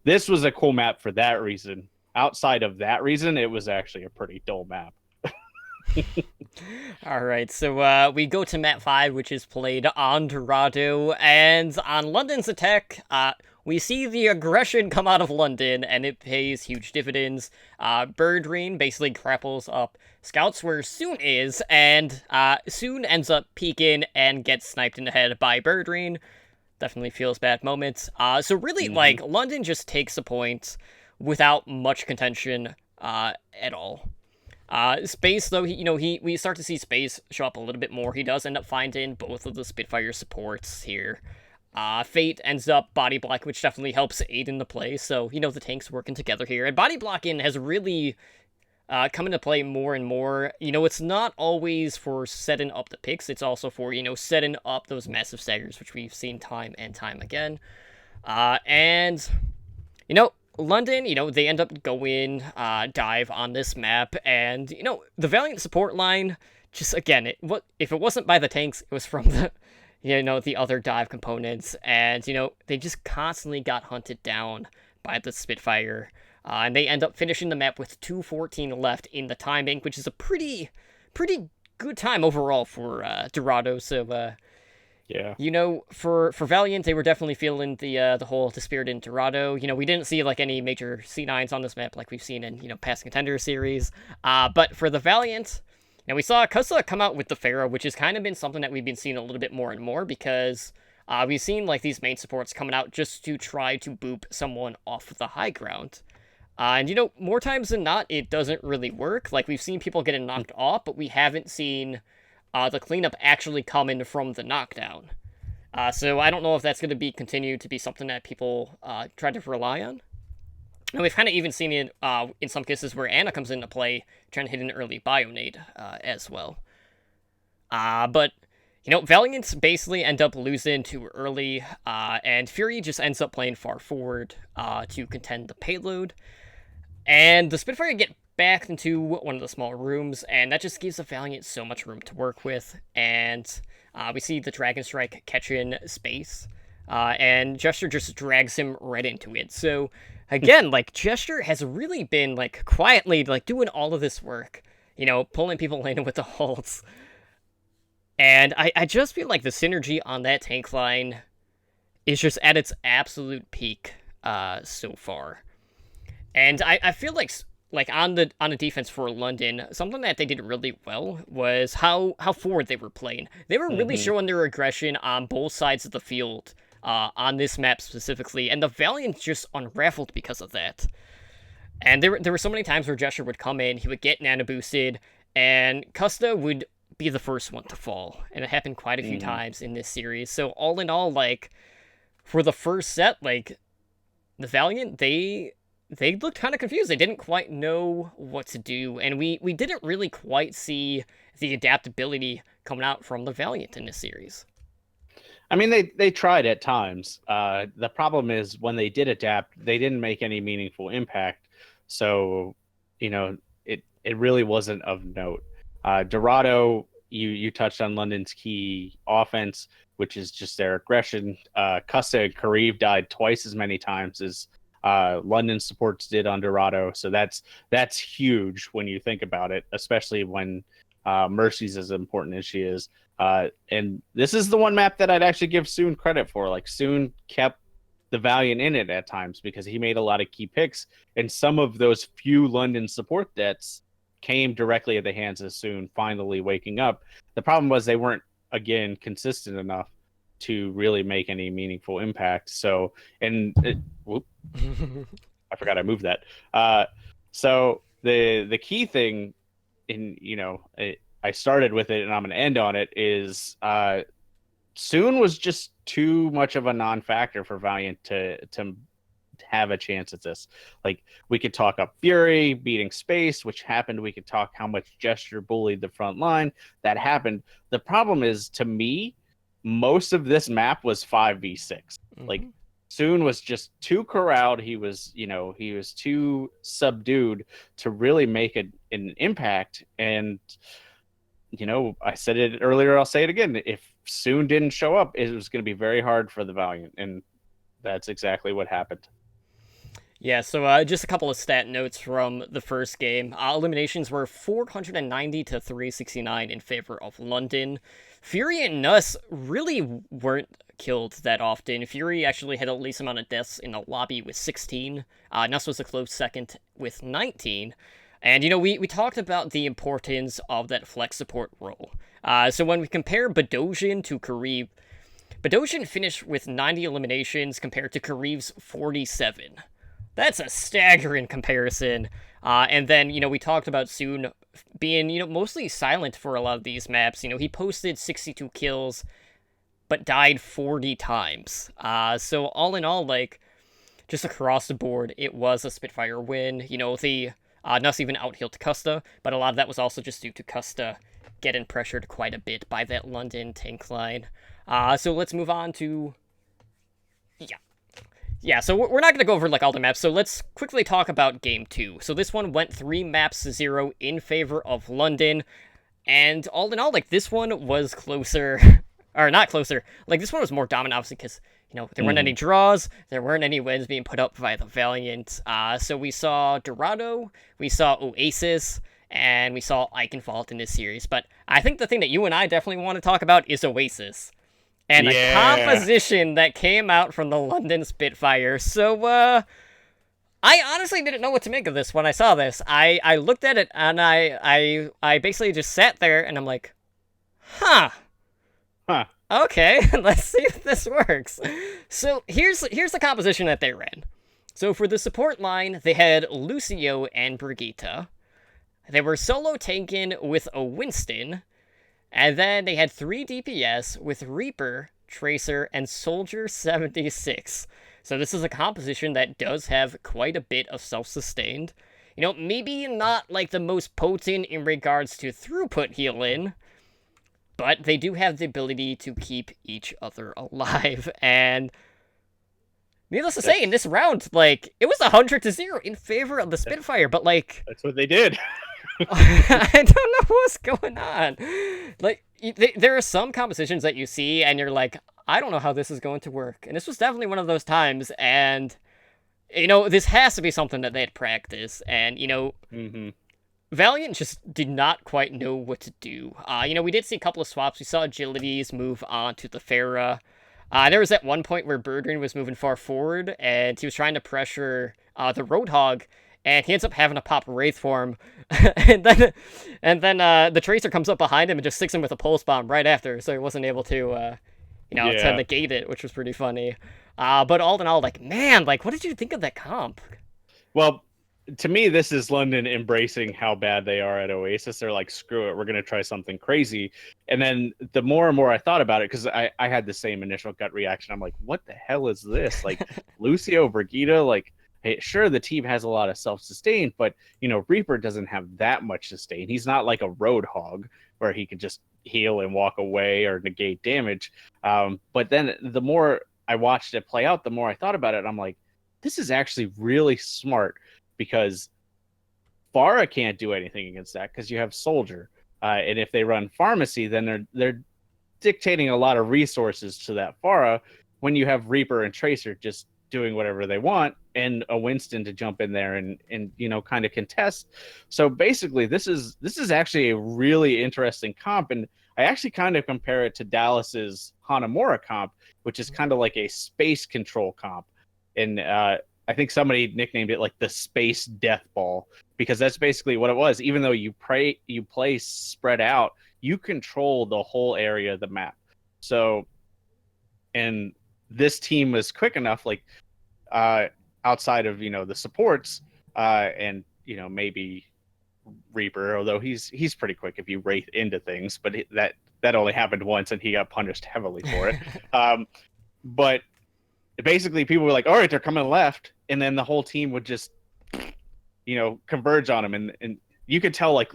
this was a cool map for that reason. Outside of that reason, it was actually a pretty dull map. All right, so we go to map 5, which is played on Dorado, and on London's attack, we see the aggression come out of London, and it pays huge dividends. Birdring basically grapples up Scouts where Soon is, and Soon ends up peeking and gets sniped in the head by Birdring. Definitely feels bad moments. So really, like, London just takes a point without much contention at all. Space, though, we start to see Space show up a little bit more. He does end up finding both of the Spitfire supports here. Fate ends up body block, which definitely helps aid in the play. So, the tanks working together here. And body blocking has really come into play more and more. It's not always for setting up the picks. It's also for, setting up those massive staggers, which we've seen time and time again. London, they end up going dive on this map, and, the Valiant support line, just, again, if it wasn't by the tanks, it was from the, the other dive components, and, they just constantly got hunted down by the Spitfire, and they end up finishing the map with 2:14 left in the time bank, which is a pretty good time overall for Dorado, so, yeah. For Valiant, they were definitely feeling the whole Dispirit in Dorado. We didn't see, like, any major C9s on this map like we've seen in, past Contender series. But for the Valiant, we saw Kusa come out with the Pharaoh, which has kind of been something that we've been seeing a little bit more and more, because we've seen, like, these main supports coming out just to try to boop someone off the high ground. And, more times than not, it doesn't really work. Like, we've seen people getting knocked off, but we haven't seen the cleanup actually coming from the knockdown. So I don't know if that's going to continue to be something that people try to rely on. And we've kind of even seen it in some cases where Ana comes into play, trying to hit an early Bionade as well. But, Valiants basically end up losing too early, and Fury just ends up playing far forward to contend the payload. And the Spitfire get back into one of the small rooms, and that just gives the Valiant so much room to work with. And we see the Dragon Strike catching Space, and Gesture just drags him right into it. So again, like, Gesture has really been, like, quietly, like, doing all of this work, pulling people in with the ults. And I just feel like the synergy on that tank line is just at its absolute peak so far. And I feel like on the defense for London, something that they did really well was how forward they were playing. They were really showing their aggression on both sides of the field on this map specifically, and the Valiant just unraveled because of that. And there were so many times where Gesture would come in, he would get nano boosted, and Custa would be the first one to fall. And it happened quite a few times in this series. So all in all, like, for the first set, like, the Valiant, they looked kind of confused. They didn't quite know what to do. And we didn't really quite see the adaptability coming out from the Valiant in this series. I mean, they tried at times. The problem is when they did adapt, they didn't make any meaningful impact. So, you know, it really wasn't of note. Dorado, you touched on London's key offense, which is just their aggression. Custa and Kariv died twice as many times as London supports did on Dorado. So that's huge when you think about it, especially when Mercy's as important as she is. And this is the one map that I'd actually give Soon credit for. Like, Soon kept the Valiant in it at times because he made a lot of key picks, and some of those few London support deaths came directly at the hands of Soon finally waking up. The problem was they weren't, again, consistent enough to really make any meaningful impact. So, whoop, I forgot I moved that. So the key thing, I started with it and I'm going to end on it, is Soon was just too much of a non-factor for Valiant to have a chance at this. Like, we could talk up Fury beating Space, which happened. We could talk how much Gesture bullied the front line. That happened. The problem is, to me, most of this map was 5v6. Mm-hmm. Like, Soon was just too corralled. He was too subdued to really make an impact. And, I said it earlier, I'll say it again. If Soon didn't show up, it was going to be very hard for the Valiant. And that's exactly what happened. Yeah, so just a couple of stat notes from the first game. Eliminations were 490 to 369 in favor of London. Fury and Nuss really weren't killed that often. Fury actually had the least amount of deaths in the lobby with 16. Nuss was a close second with 19. And, we talked about the importance of that flex support role. So when we compare Badosian to Kariv, Badosian finished with 90 eliminations compared to Kariv's 47. That's a staggering comparison. And then, we talked about Soon being, mostly silent for a lot of these maps. He posted 62 kills, but died 40 times. So all in all, like, just across the board, it was a Spitfire win. The Nuss even out-healed Custa, but a lot of that was also just due to Custa getting pressured quite a bit by that London tank line. So let's move on to... Yeah, so we're not going to go over, like, all the maps, so let's quickly talk about Game 2. So this one went 3 maps to 0 in favor of London, and all in all, like, this one was closer, or not closer, like, this one was more dominant, obviously, because, there weren't any draws, there weren't any wins being put up by the Valiant. So we saw Dorado, we saw Oasis, and we saw Eichenwald in this series, but I think the thing that you and I definitely want to talk about is Oasis. And a composition that came out from the London Spitfire. So, I honestly didn't know what to make of this when I saw this. I looked at it, and I basically just sat there, and I'm like, Huh. Okay, let's see if this works. So, here's the composition that they ran. So, for the support line, they had Lucio and Brigitte. They were solo tanking with a Winston. And then they had 3 DPS with Reaper, Tracer, and Soldier 76. So this is a composition that does have quite a bit of self-sustained. Maybe not like the most potent in regards to throughput healing, but they do have the ability to keep each other alive. And needless to say, in this round, like, it was 100-0 in favor of the Spitfire, but like... That's what they did. I don't know what's going on. Like, there are some compositions that you see, and you're like, I don't know how this is going to work. And this was definitely one of those times, and, this has to be something that they had practiced, and, Valiant just did not quite know what to do. We did see a couple of swaps. We saw Agilities move on to the Pharah. There was at one point where Birdring was moving far forward, and he was trying to pressure the Roadhog, and he ends up having to pop Wraith form, and then the Tracer comes up behind him and just sticks him with a Pulse Bomb right after, so he wasn't able to to negate it, which was pretty funny. But all in all, like, man, like, what did you think of that comp? Well, to me, this is London embracing how bad they are at Oasis. They're like, screw it, we're going to try something crazy. And then the more and more I thought about it, because I had the same initial gut reaction. I'm like, what the hell is this? Like, Lucio, Brigida, like, hey, sure, the team has a lot of self-sustain, but, Reaper doesn't have that much sustain. He's not like a Roadhog where he could just heal and walk away or negate damage. But then the more I watched it play out, the more I thought about it. I'm like, this is actually really smart because Pharah can't do anything against that because you have Soldier. And if they run Pharmacy, then they're dictating a lot of resources to that Pharah when you have Reaper and Tracer just doing whatever they want and a Winston to jump in there and kind of contest. So basically this is actually a really interesting comp, and I actually kind of compare it to Dallas's Hanamura comp, which is kind of like a space control comp. And I think somebody nicknamed it like the space death ball, because that's basically what it was. Even though you play spread out, you control the whole area of the map. So, and this team was quick enough, like outside of the supports and maybe Reaper, although he's pretty quick if you wraith into things, but that only happened once and he got punished heavily for it. But basically people were like, all right, they're coming left, and then the whole team would just converge on him, and you could tell like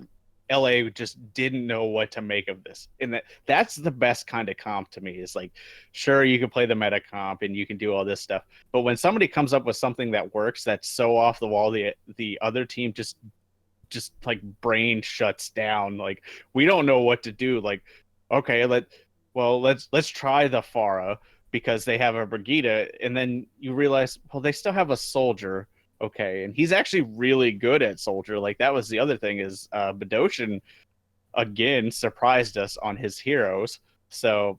LA just didn't know what to make of this. And that's the best kind of comp to me. Is like, sure, you can play the meta comp and you can do all this stuff, but when somebody comes up with something that works that's so off the wall, the other team just like brain shuts down. Like, we don't know what to do. Like, okay, let's try the Pharah because they have a Brigida, and then you realize, well, they still have a Soldier. Okay, and he's actually really good at Soldier. Like, that was the other thing, is Badoshin again surprised us on his heroes. So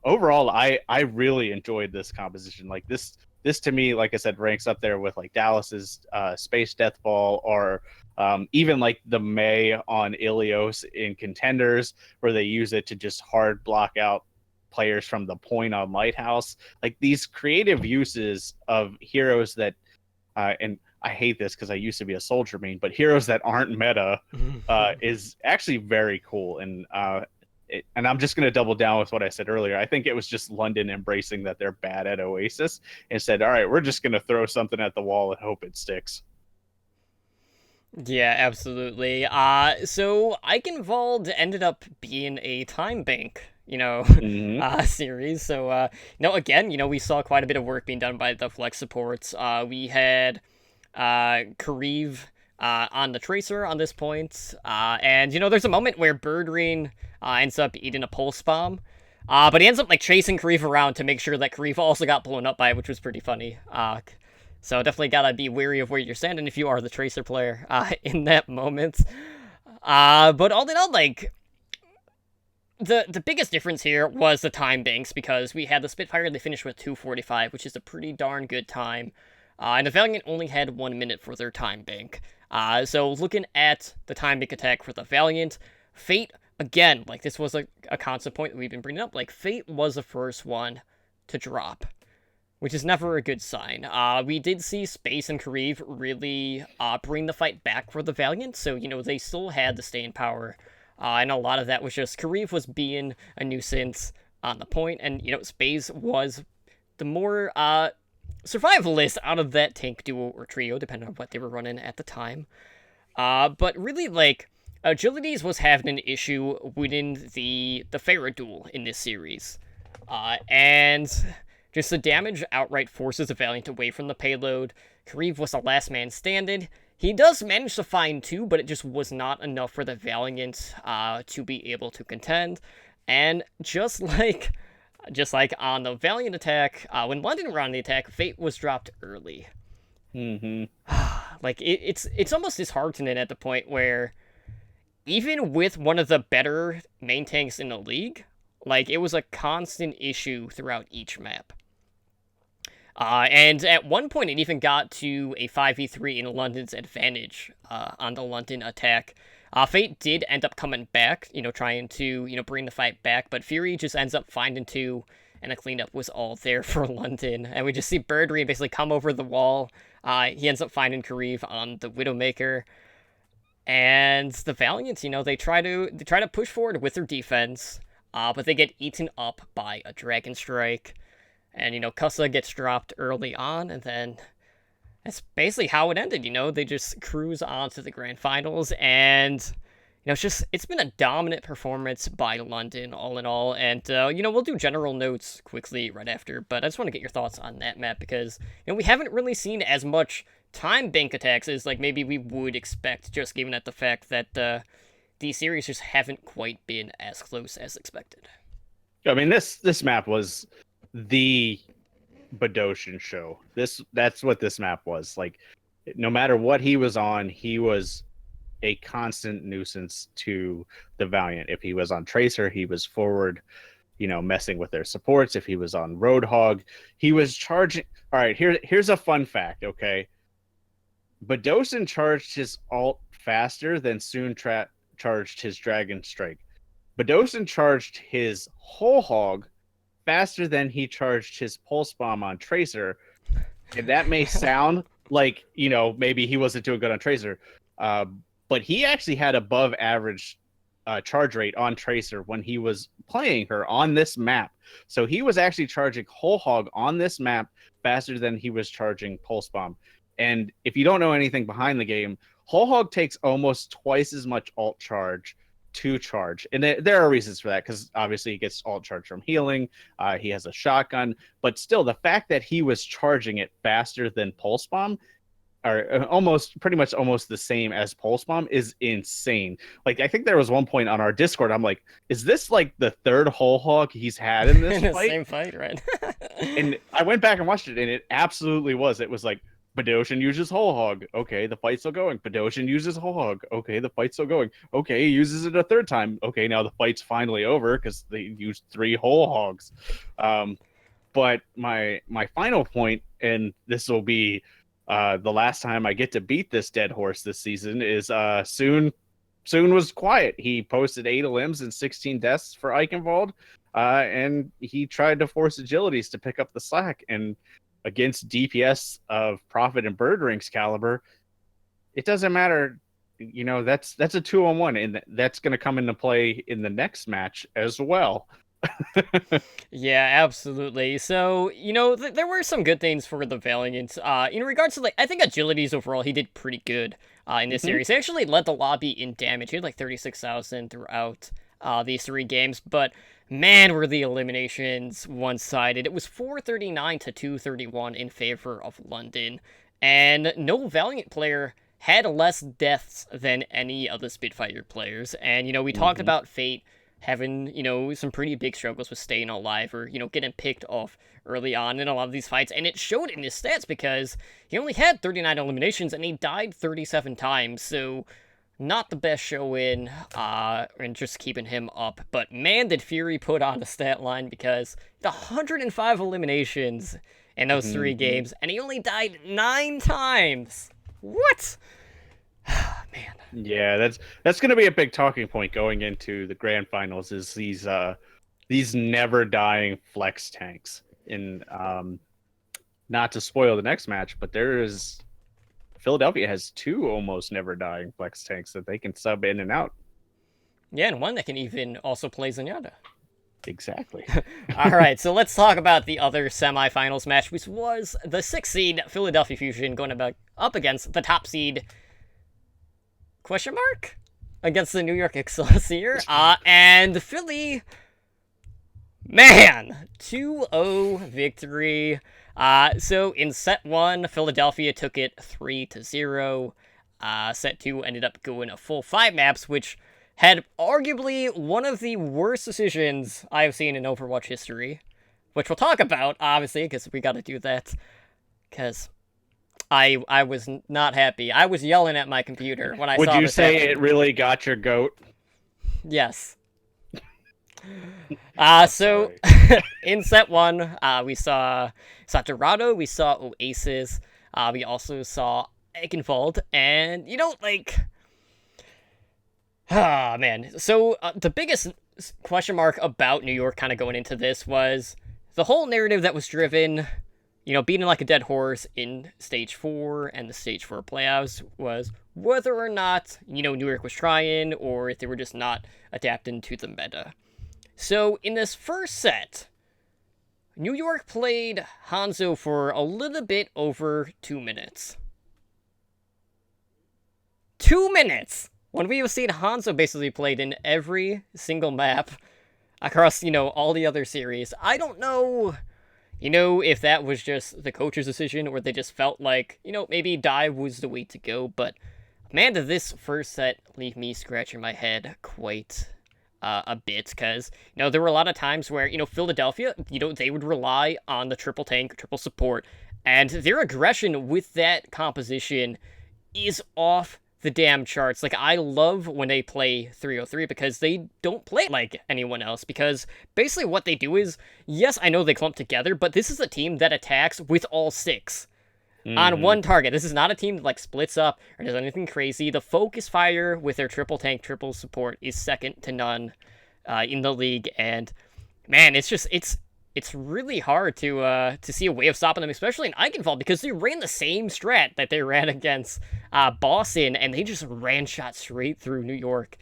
overall, I really enjoyed this composition. Like, this to me, like I said, ranks up there with like Dallas's Space Death Ball, or even like the May on Ilios in Contenders, where they use it to just hard block out players from the point on Lighthouse. Like, these creative uses of heroes that and I hate this because I used to be a Soldier main, but heroes that aren't meta is actually very cool. And I'm just going to double down with what I said earlier. I think it was just London embracing that they're bad at Oasis and said, all right, we're just going to throw something at the wall and hope it sticks. Yeah, absolutely. So Eichenwald ended up being a time bank, series. So, again, we saw quite a bit of work being done by the flex supports. We had Kareev on the Tracer on this point. And, there's a moment where Birdring ends up eating a pulse bomb. But he ends up, like, chasing Kareev around to make sure that Kareev also got blown up by it, which was pretty funny. So definitely gotta be wary of where you're standing if you are the Tracer player in that moment. But all in all, like, the biggest difference here was the time banks, because we had the Spitfire, they finished with 2:45, which is a pretty darn good time. And the Valiant only had 1 minute for their time bank. So looking at the time bank attack for the Valiant, Fate, again, like, this was a constant point that we've been bringing up, like, Fate was the first one to drop, which is never a good sign. We did see Space and Kareev really bring the fight back for the Valiant, so, they still had the staying power, and a lot of that was just Kareev was being a nuisance on the point, and, Space was the more survivalist out of that tank duo or trio, depending on what they were running at the time. But really, like, Agilities was having an issue winning the Pharah duel in this series, and just the damage outright forces the Valiant away from the payload. Kareev was the last man standing. He does manage to find 2, but it just was not enough for the Valiant to be able to contend. And just like on the Valiant attack, when London were on the attack, Fate was dropped early. Like, it's almost disheartening at the point where, even with one of the better main tanks in the league, like, it was a constant issue throughout each map. And at one point, it even got to a 5v3 in London's advantage on the London attack. Fate did end up coming back, trying to, bring the fight back, but Fury just ends up finding 2 and a cleanup was all there for London. And we just see Birdry basically come over the wall. He ends up finding Kareev on the Widowmaker. And the Valiants, they try to push forward with their defense, but they get eaten up by a Dragon Strike. And, Kusa gets dropped early on, and then that's basically how it ended. They just cruise on to the grand finals, and it's been a dominant performance by London, all in all. And, we'll do general notes quickly right after, but I just want to get your thoughts on that map because, we haven't really seen as much time bank attacks as, maybe we would expect, just given at the fact that these series just haven't quite been as close as expected. I mean, this map was the Badoshan show. That's what this map was. No matter what he was on, he was a constant nuisance to the Valiant. If he was on Tracer, he was forward, messing with their supports. If he was on Roadhog, he was charging. All right, here's a fun fact, okay? Badoshan charged his ult faster than Soon charged his Dragon Strike. Badoshan charged his whole hog faster than he charged his Pulse Bomb on Tracer. And that may sound like, maybe he wasn't doing good on Tracer. But he actually had above average charge rate on Tracer when he was playing her on this map. So he was actually charging whole hog on this map faster than he was charging Pulse Bomb. And if you don't know anything behind the game, whole hog takes almost twice as much ult charge to charge. And there are reasons for that, because obviously he gets ult charge from healing. He has a shotgun. But still, the fact that he was charging it faster than Pulse Bomb, or pretty much almost the same as Pulse Bomb, is insane. I think there was one point on our Discord, I'm like, is this the third whole hog he's had in this fight? Same fight, right? And I went back and watched it, and it absolutely was. It was Badoshan uses whole hog. Okay, the fight's still going. Badoshan uses whole hog. Okay, the fight's still going. Okay, he uses it a third time. Okay, now the fight's finally over because they used 3 whole hogs. But my final point, and this will be the last time I get to beat this dead horse this season, is Soon was quiet. He posted 8 limbs and 16 deaths for Eichenwald, and he tried to force Agilities to pick up the slack. And against DPS of Prophet and Birdring's caliber, it doesn't matter. That's a 2-on-1, and that's going to come into play in the next match as well. Yeah, absolutely. So, there were some good things for the Valiant. In regards to, I think Agilities overall, he did pretty good in this series. He actually led the lobby in damage. He had 36,000 throughout these 3 games, but man, were the eliminations one-sided. It was 439 to 231 in favor of London, and no Valiant player had less deaths than any of the Spitfire players. And, we talked about Fate having, some pretty big struggles with staying alive or, getting picked off early on in a lot of these fights. And it showed in his stats because he only had 39 eliminations and he died 37 times. So not the best show-in, and just keeping him up. But man, did Fury put on a stat line, because 105 eliminations in those 3 games, and he only died 9 times. What? Man. Yeah, that's going to be a big talking point going into the grand finals, is these never dying flex tanks. And not to spoil the next match, but Philadelphia has 2 almost never dying flex tanks that they can sub in and out. Yeah, and one that can even also play Zenyatta. Exactly. All right, so let's talk about the other semifinals match, which was the 6th seed Philadelphia Fusion going up against the top seed against the New York Excelsior. And Philly, man, 2-0 victory. So in set 1, Philadelphia took it 3-0. Set 2 ended up going a full 5 maps, which had arguably one of the worst decisions I have seen in Overwatch history, which we'll talk about, obviously, because we got to do that, because I was not happy. I was yelling at my computer when I saw this. Would you say happen. It really got your goat? Yes. So in set 1, we saw Dorado, we saw Oasis, we also saw Eichenwald, and man. So the biggest question mark about New York kind of going into this was the whole narrative that was driven, beating like a dead horse in Stage 4 and the Stage 4 playoffs was whether or not, New York was trying or if they were just not adapting to the meta. So in this first set, New York played Hanzo for a little bit over 2 minutes. 2 minutes! When we have seen Hanzo basically played in every single map across, all the other series. I don't know, if that was just the coach's decision or they just felt like, maybe dive was the way to go. But man, did this first set leave me scratching my head quite a bit, because, there were a lot of times where, Philadelphia, they would rely on the triple tank, triple support, and their aggression with that composition is off the damn charts. Like, I love when they play 303 because they don't play like anyone else, because basically what they do is, yes, I know they clump together, but this is a team that attacks with all six on one target. This is not a team that like splits up or does anything crazy. The focus fire with their triple tank, triple support is second to none in the league, and man, it's really hard to see a way of stopping them, especially in Eichenwald, because they ran the same strat that they ran against Boston, and they just ran shots straight through New York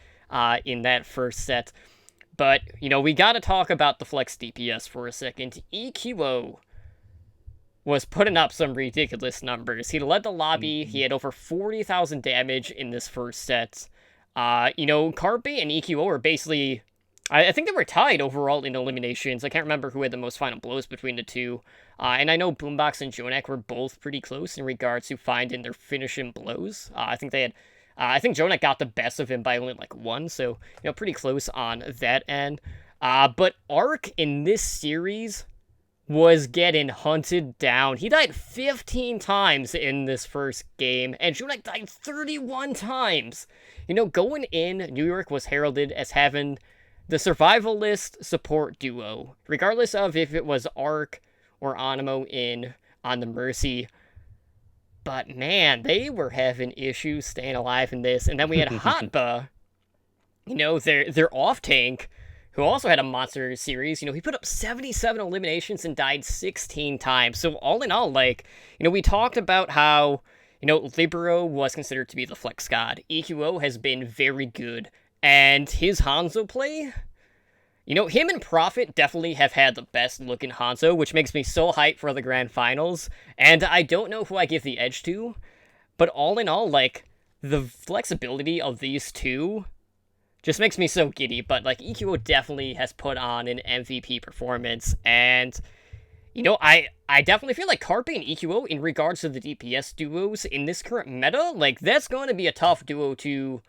in that first set. But, we gotta talk about the flex DPS for a second. EQO was putting up some ridiculous numbers. He led the lobby. He had over 40,000 damage in this first set. Carpe and EQO are basically... I think they were tied overall in eliminations. I can't remember who had the most final blows between the two. And I know Boombox and Jonak were both pretty close in regards to finding their finishing blows. I think they had... I think Jonak got the best of him by only like one, so, pretty close on that end. But Ark in this series was getting hunted down. He died 15 times in this first game, and Jonak died 31 times. Going in, New York was heralded as having the survivalist support duo, regardless of if it was Ark or Animo in on the Mercy. But man, they were having issues staying alive in this. And then we had Hotba, their off tank, who also had a monster series. He put up 77 eliminations and died 16 times. So all in all, we talked about how, Libero was considered to be the flex god. EQO has been very good. And his Hanzo play, him and Prophet definitely have had the best looking Hanzo, which makes me so hyped for the grand finals. And I don't know who I give the edge to, but all in all, the flexibility of these two just makes me so giddy. But, EQO definitely has put on an MVP performance. And, I definitely feel like Carpe and EQO, in regards to the DPS duos in this current meta, that's going to be a tough duo to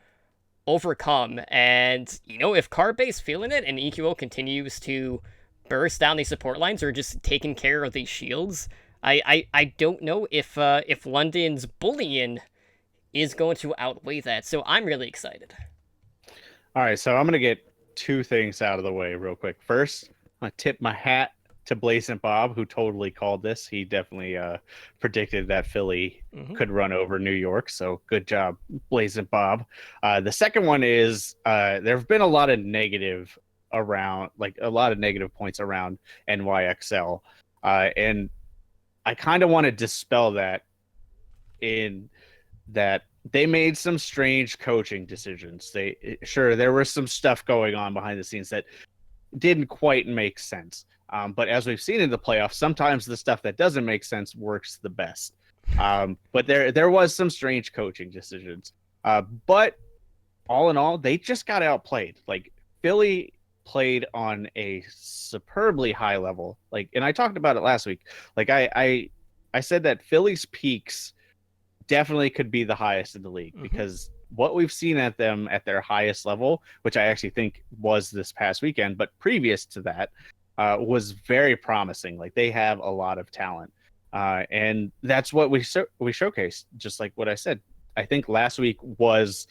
overcome. And, if Carpe's feeling it and EQO continues to burst down these support lines or just taking care of these shields, I don't know if London's bullying is going to outweigh that. So I'm really excited. All right, so I'm going to get two things out of the way real quick. First, I'm going to tip my hat to Blazing Bob, who totally called this. He definitely predicted that Philly could run over New York. So good job, Blazing Bob. The second one is there have been a lot of negative points around NYXL. And I kind of want to dispel that in that they made some strange coaching decisions. There was some stuff going on behind the scenes that didn't quite make sense. But as we've seen in the playoffs, sometimes the stuff that doesn't make sense works the best. But there was some strange coaching decisions. But all in all, they just got outplayed. Philly played on a superbly high level. And I talked about it last week. I said that Philly's peaks definitely could be the highest in the league because what we've seen at them at their highest level, which I actually think was this past weekend, but previous to that, was very promising. They have a lot of talent, and that's what we showcased. Just like what I said, I think last week was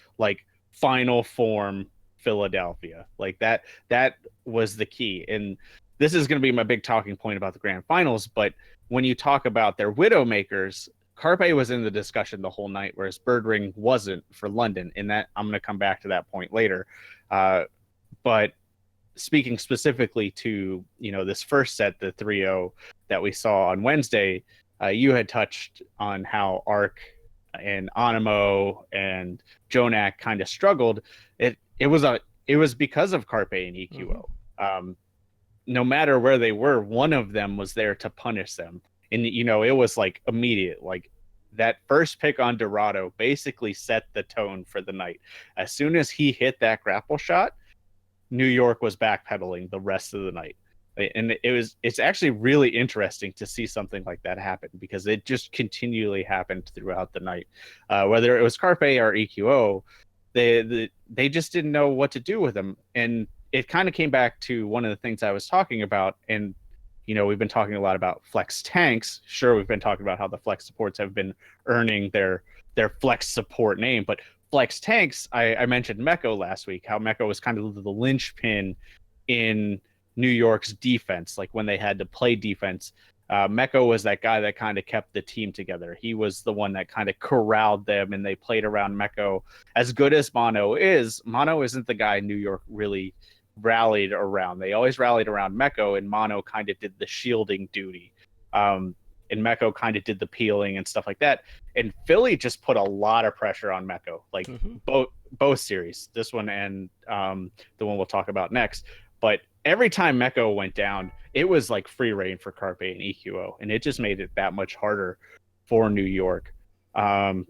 final form Philadelphia. That was the key, and this is going to be my big talking point about the grand finals. But when you talk about their Widowmakers, Carpe was in the discussion the whole night, whereas Birdring wasn't for London. And that I'm going to come back to that point later. But speaking specifically to, this first set, the 3-0 that we saw on Wednesday, you had touched on how Arc and Animo and Jonak kind of struggled. It was because of Carpe and EQO. No matter where they were, one of them was there to punish them. And, it was like immediate, like that first pick on Dorado basically set the tone for the night. As soon as he hit that grapple shot, New York was backpedaling the rest of the night. And it's actually really interesting to see something like that happen, because it just continually happened throughout the night. Whether it was Carpe or EQO, they just didn't know what to do with them. And it kind of came back to one of the things I was talking about. And, we've been talking a lot about flex tanks. Sure, we've been talking about how the flex supports have been earning their flex support name, but flex tanks, I mentioned Meko last week, how Meko was kind of the linchpin in New York's defense. Like when they had to play defense, Meko was that guy that kind of kept the team together. He was the one that kind of corralled them, and they played around Meko. As good as Mono isn't the guy New York really rallied around. They always rallied around Meko, and Mono kind of did the shielding duty. And Meko kind of did the peeling and stuff like that. And Philly just put a lot of pressure on Meko, like both series, this one and the one we'll talk about next. But every time Meko went down, it was like free reign for Carpe and EQO, and it just made it that much harder for New York. And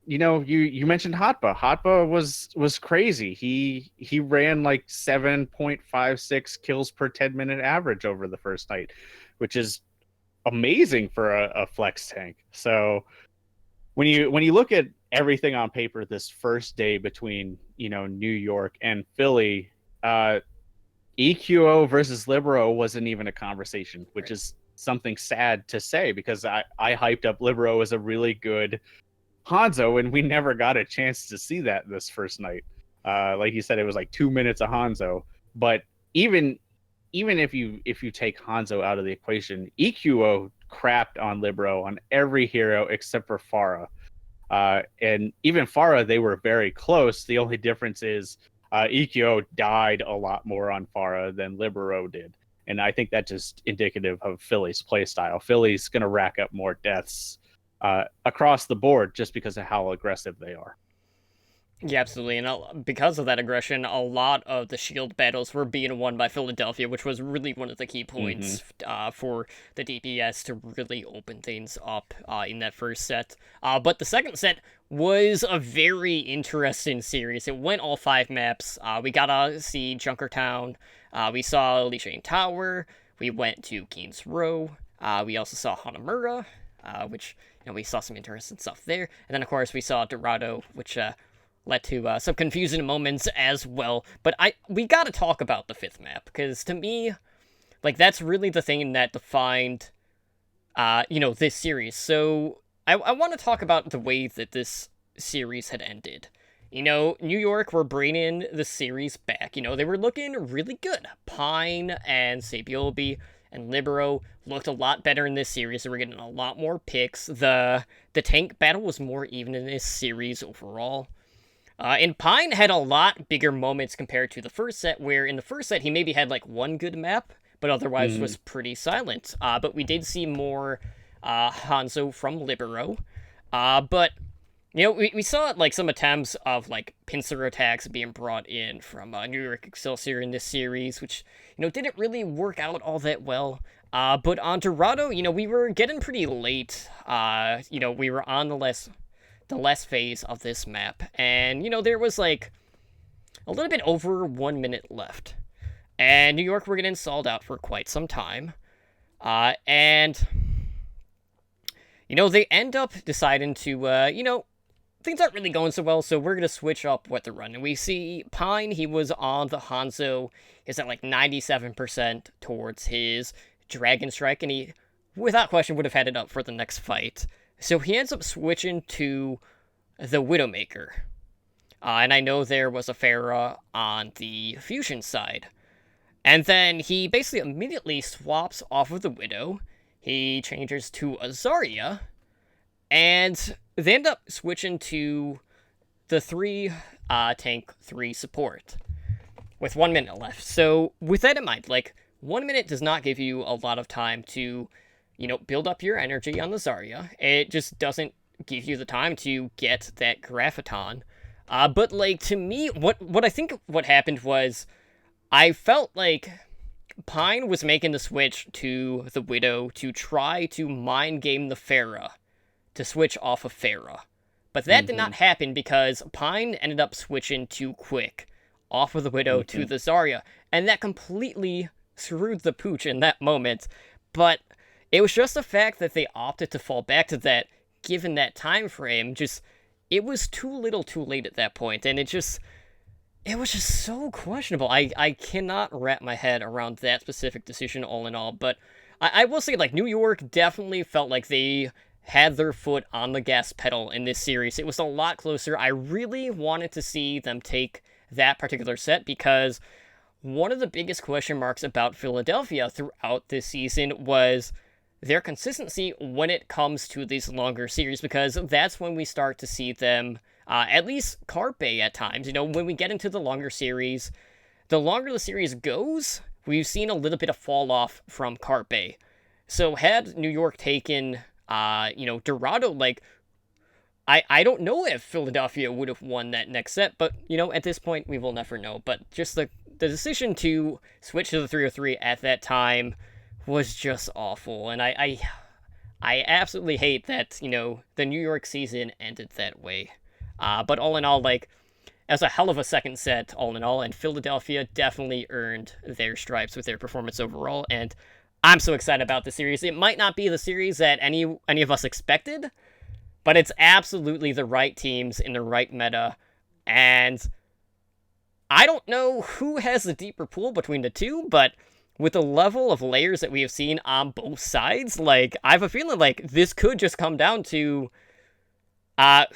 you mentioned Hotba. Hotba was crazy. He ran like 7.56 kills per 10-minute average over the first night, which is amazing for a flex tank. So when you look at everything on paper this first day between New York and Philly, EQO versus Libero wasn't even a conversation, which is something sad to say, because I hyped up Libero as a really good Hanzo, and we never got a chance to see that this first night. Like you said, it was like 2 minutes of Hanzo, but even if you take Hanzo out of the equation, EQO crapped on Libero on every hero except for Pharah. And even Pharah, they were very close. The only difference is EQO died a lot more on Pharah than Libero did. And I think that's just indicative of Philly's play style. Philly's going to rack up more deaths across the board just because of how aggressive they are. Yeah, absolutely. And because of that aggression, a lot of the shield battles were being won by Philadelphia, which was really one of the key points for the DPS to really open things up in that first set. But the second set was a very interesting series. It went all 5 maps. We got to see Junkertown. We saw Lee Shane Tower. We went to Keen's Row. We also saw Hanamura, which we saw some interesting stuff there. And then, of course, we saw Dorado, which led to some confusing moments as well. But we gotta talk about the 5th map, because to me, like, that's really the thing that defined, this series. So I want to talk about the way that this series had ended. New York were bringing the series back. They were looking really good. Pine and Sabiobi and Libero looked a lot better in this series. They were getting a lot more picks. The tank battle was more even in this series overall. And Pine had a lot bigger moments compared to the first set, where in the first set he maybe had like one good map, but otherwise was pretty silent. But we did see more Hanzo from Libero. But we saw like some attempts of like pincer attacks being brought in from New York Excelsior in this series, which didn't really work out all that well. But on Dorado, we were getting pretty late. We were on the last phase of this map, and there was like a little bit over 1 minute left, and New York were getting stalled out for quite some time, and they end up deciding to things aren't really going so well, so we're gonna switch up what they're running. We see Pine, he was on the Hanzo, is at like 97% towards his Dragon Strike, and he without question would have had it up for the next fight. So he ends up switching to the Widowmaker. And I know there was a Pharah on the Fusion side. And then he basically immediately swaps off of the Widow. He changes to a Zarya. And they end up switching to the 3 tank, 3 support. with 1 minute left. So with that in mind, like 1 minute does not give you a lot of time to, build up your energy on the Zarya. It just doesn't give you the time to get that Graphaton. But like to me, what I think what happened was I felt like Pine was making the switch to the Widow to try to mind game the Pharah to switch off of Pharah. But that did not happen because Pine ended up switching too quick off of the Widow to the Zarya, and that completely screwed the pooch in that moment. But it was just the fact that they opted to fall back to that, given that time frame. Just, it was too little too late at that point, and it was just so questionable. I cannot wrap my head around that specific decision all in all, but I will say, like, New York definitely felt like they had their foot on the gas pedal in this series. It was a lot closer. I really wanted to see them take that particular set because one of the biggest question marks about Philadelphia throughout this season was their consistency when it comes to these longer series, because that's when we start to see them, at least Carpe at times, when we get into the longer series, the longer the series goes, we've seen a little bit of fall off from Carpe. So had New York taken, Dorado, like, I don't know if Philadelphia would have won that next set, but, at this point, we will never know. But just the decision to switch to the 303 at that time was just awful, and I absolutely hate that, the New York season ended that way. But all in all, like, as a hell of a second set, all in all, and Philadelphia definitely earned their stripes with their performance overall, and I'm so excited about the series. It might not be the series that any of us expected, but it's absolutely the right teams in the right meta, and I don't know who has the deeper pool between the two, but with the level of layers that we have seen on both sides, like, I have a feeling like this could just come down to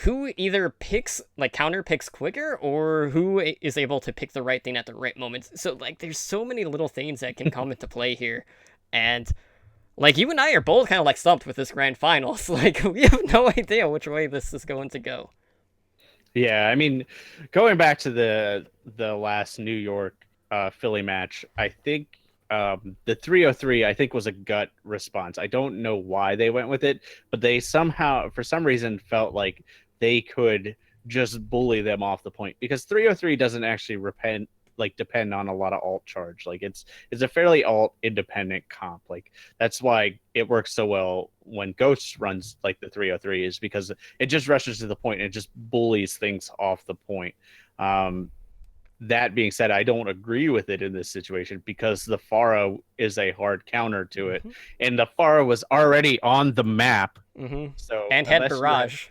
who either picks, like, counter picks quicker, or who is able to pick the right thing at the right moment. So, like, there's so many little things that can come into play here. And, like, you and I are both kind of, like, stumped with this grand finals. Like, we have no idea which way this is going to go. Yeah, I mean, going back to the last New York Philly match, I think the 303, I think, was a gut response. I don't know why they went with it, but they somehow, for some reason, felt like they could just bully them off the point, because 303 doesn't actually depend on a lot of alt charge. Like, it's a fairly alt independent comp. Like, that's why it works so well when Ghost runs like the 303, is because it just rushes to the point and it just bullies things off the point. That being said, I don't agree with it in this situation because the Pharah is a hard counter to it, and the Pharah was already on the map. So and had barrage.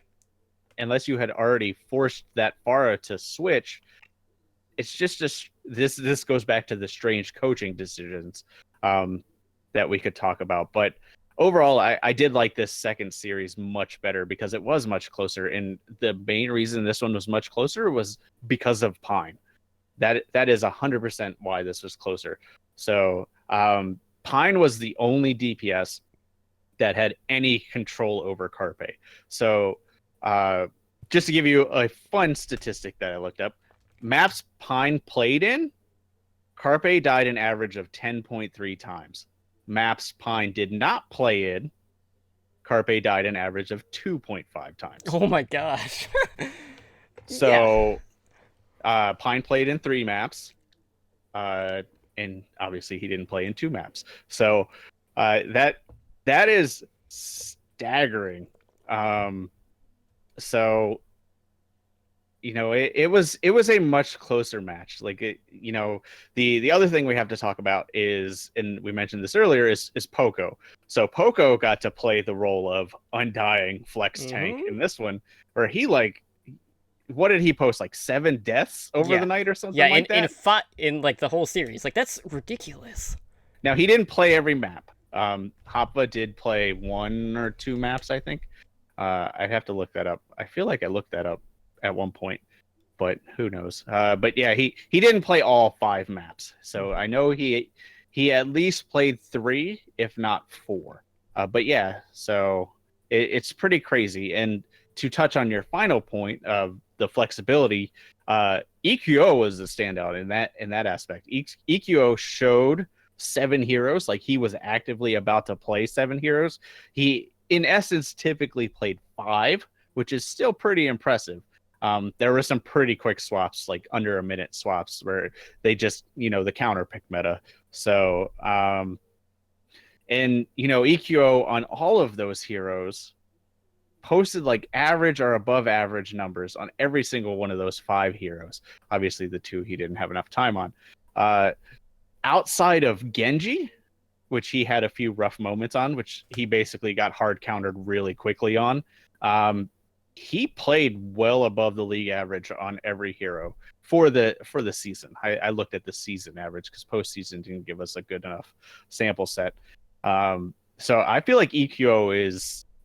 Unless you had already forced that Pharah to switch, it's just this goes back to the strange coaching decisions that we could talk about. But overall, I did like this second series much better because it was much closer, and the main reason this one was much closer was because of Pine. That is 100% why this was closer. So Pine was the only DPS that had any control over Carpe. So just to give you a fun statistic that I looked up, maps Pine played in, Carpe died an average of 10.3 times. Maps Pine did not play in, Carpe died an average of 2.5 times. Oh my gosh. So... Yeah. Pine played in 3 maps, and obviously he didn't play in 2 maps. So that is staggering. So it was a much closer match. Like, the other thing we have to talk about is, and we mentioned this earlier, is Poco. So Poco got to play the role of undying flex tank in this one, where he, like, what did he post, like 7 deaths over the night or something like that? In like the whole series. Like, that's ridiculous. Now, he didn't play every map. Hoppa did play 1 or 2 maps, I think. I'd have to look that up. I feel like I looked that up at one point, but who knows? But yeah, he didn't play all 5 maps. So I know he at least played 3, if not 4. But yeah, so it's pretty crazy. And to touch on your final point of the flexibility, EQO was the standout in that aspect. EQO showed 7 heroes, like he was actively about to play 7 heroes. He, in essence, typically played 5, which is still pretty impressive. There were some pretty quick swaps, like under a minute swaps, where they just, the counter pick meta. So, and EQO on all of those heroes posted like average or above average numbers on every single one of those 5 heroes. Obviously, the 2 he didn't have enough time on. Outside of Genji, which he had a few rough moments on, which he basically got hard countered really quickly on. He played well above the league average on every hero for the season. I looked at the season average because postseason didn't give us a good enough sample set. So I feel like EQO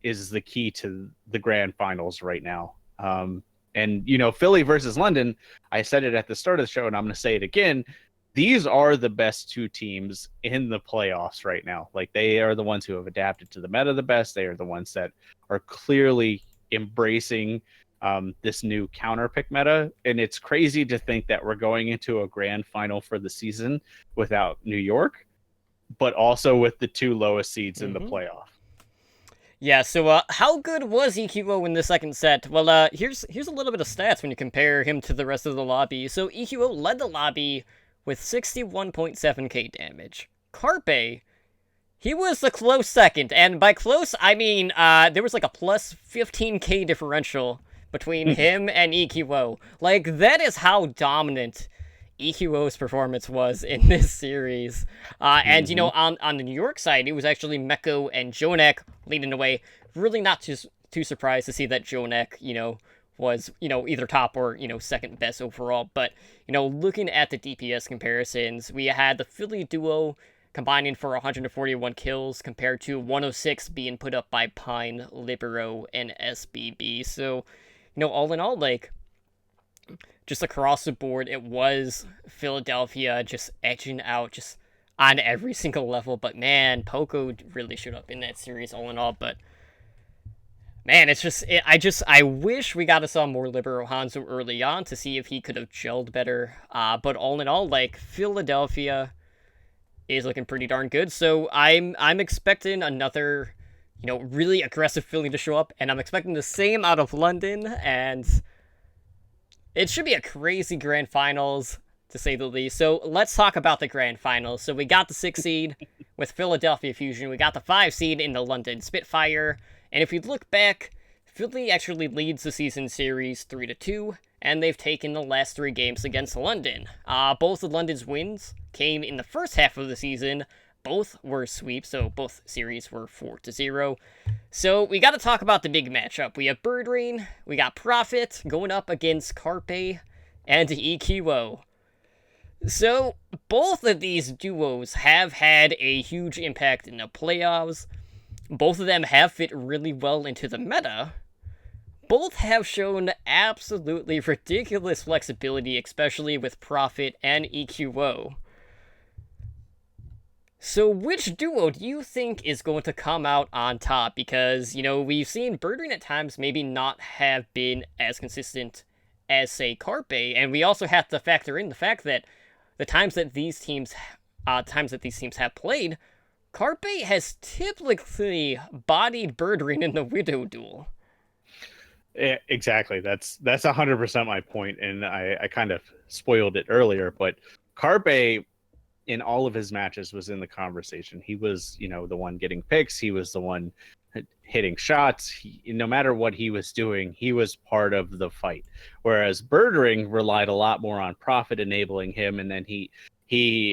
is the key to the grand finals right now. And Philly versus London, I said it at the start of the show, and I'm going to say it again. These are the best 2 teams in the playoffs right now. Like, they are the ones who have adapted to the meta the best. They are the ones that are clearly embracing this new counter pick meta. And it's crazy to think that we're going into a grand final for the season without New York, but also with the 2 lowest seeds in the playoff. Yeah, so how good was EQO in the second set? Well, here's a little bit of stats when you compare him to the rest of the lobby. So EQO led the lobby with 61.7k damage. Carpe, he was the close second, and by close, I mean, there was like a plus 15k differential between him and EQO. Like, that is how dominant EQO's performance was in this series. And, on the New York side, it was actually Meko and Jonek leading the way. Really not too surprised to see that Jonek, was, either top or, second best overall. But, looking at the DPS comparisons, we had the Philly duo combining for 141 kills compared to 106 being put up by Pine, Libero, and SBB. So, all in all, like, just across the board, it was Philadelphia just edging out just on every single level. But, man, Poco really showed up in that series all in all. But, man, it's just, I wish we got to saw more Libero Hanzo early on to see if he could have gelled better. But all in all, like, Philadelphia is looking pretty darn good. So I'm expecting another, really aggressive Philly to show up. And I'm expecting the same out of London. And it should be a crazy grand finals, to say the least. So let's talk about the grand finals. So we got the 6 seed with Philadelphia Fusion. We got the 5 seed in the London Spitfire. And if you look back, Philly actually leads the season series 3-2, and they've taken the last 3 games against London. Both of London's wins came in the first half of the season. Both were sweeps, so both series were 4-0. So we got to talk about the big matchup. We have Birdring, we got Prophet going up against Carpe and EQO. So both of these duos have had a huge impact in the playoffs. Both of them have fit really well into the meta. Both have shown absolutely ridiculous flexibility, especially with Prophet and EQO. So which duo do you think is going to come out on top? Because, we've seen Birdring at times maybe not have been as consistent as, say, Carpe, and we also have to factor in the fact that the times that these teams have played, Carpe has typically bodied Birdring in the Widow duel. Yeah, exactly. That's 100% my point, and I kind of spoiled it earlier, but Carpe in all of his matches was in the conversation. He was, the one getting picks. He was the one hitting shots. No matter what he was doing, he was part of the fight. Whereas Birdring relied a lot more on Prophet enabling him, and then he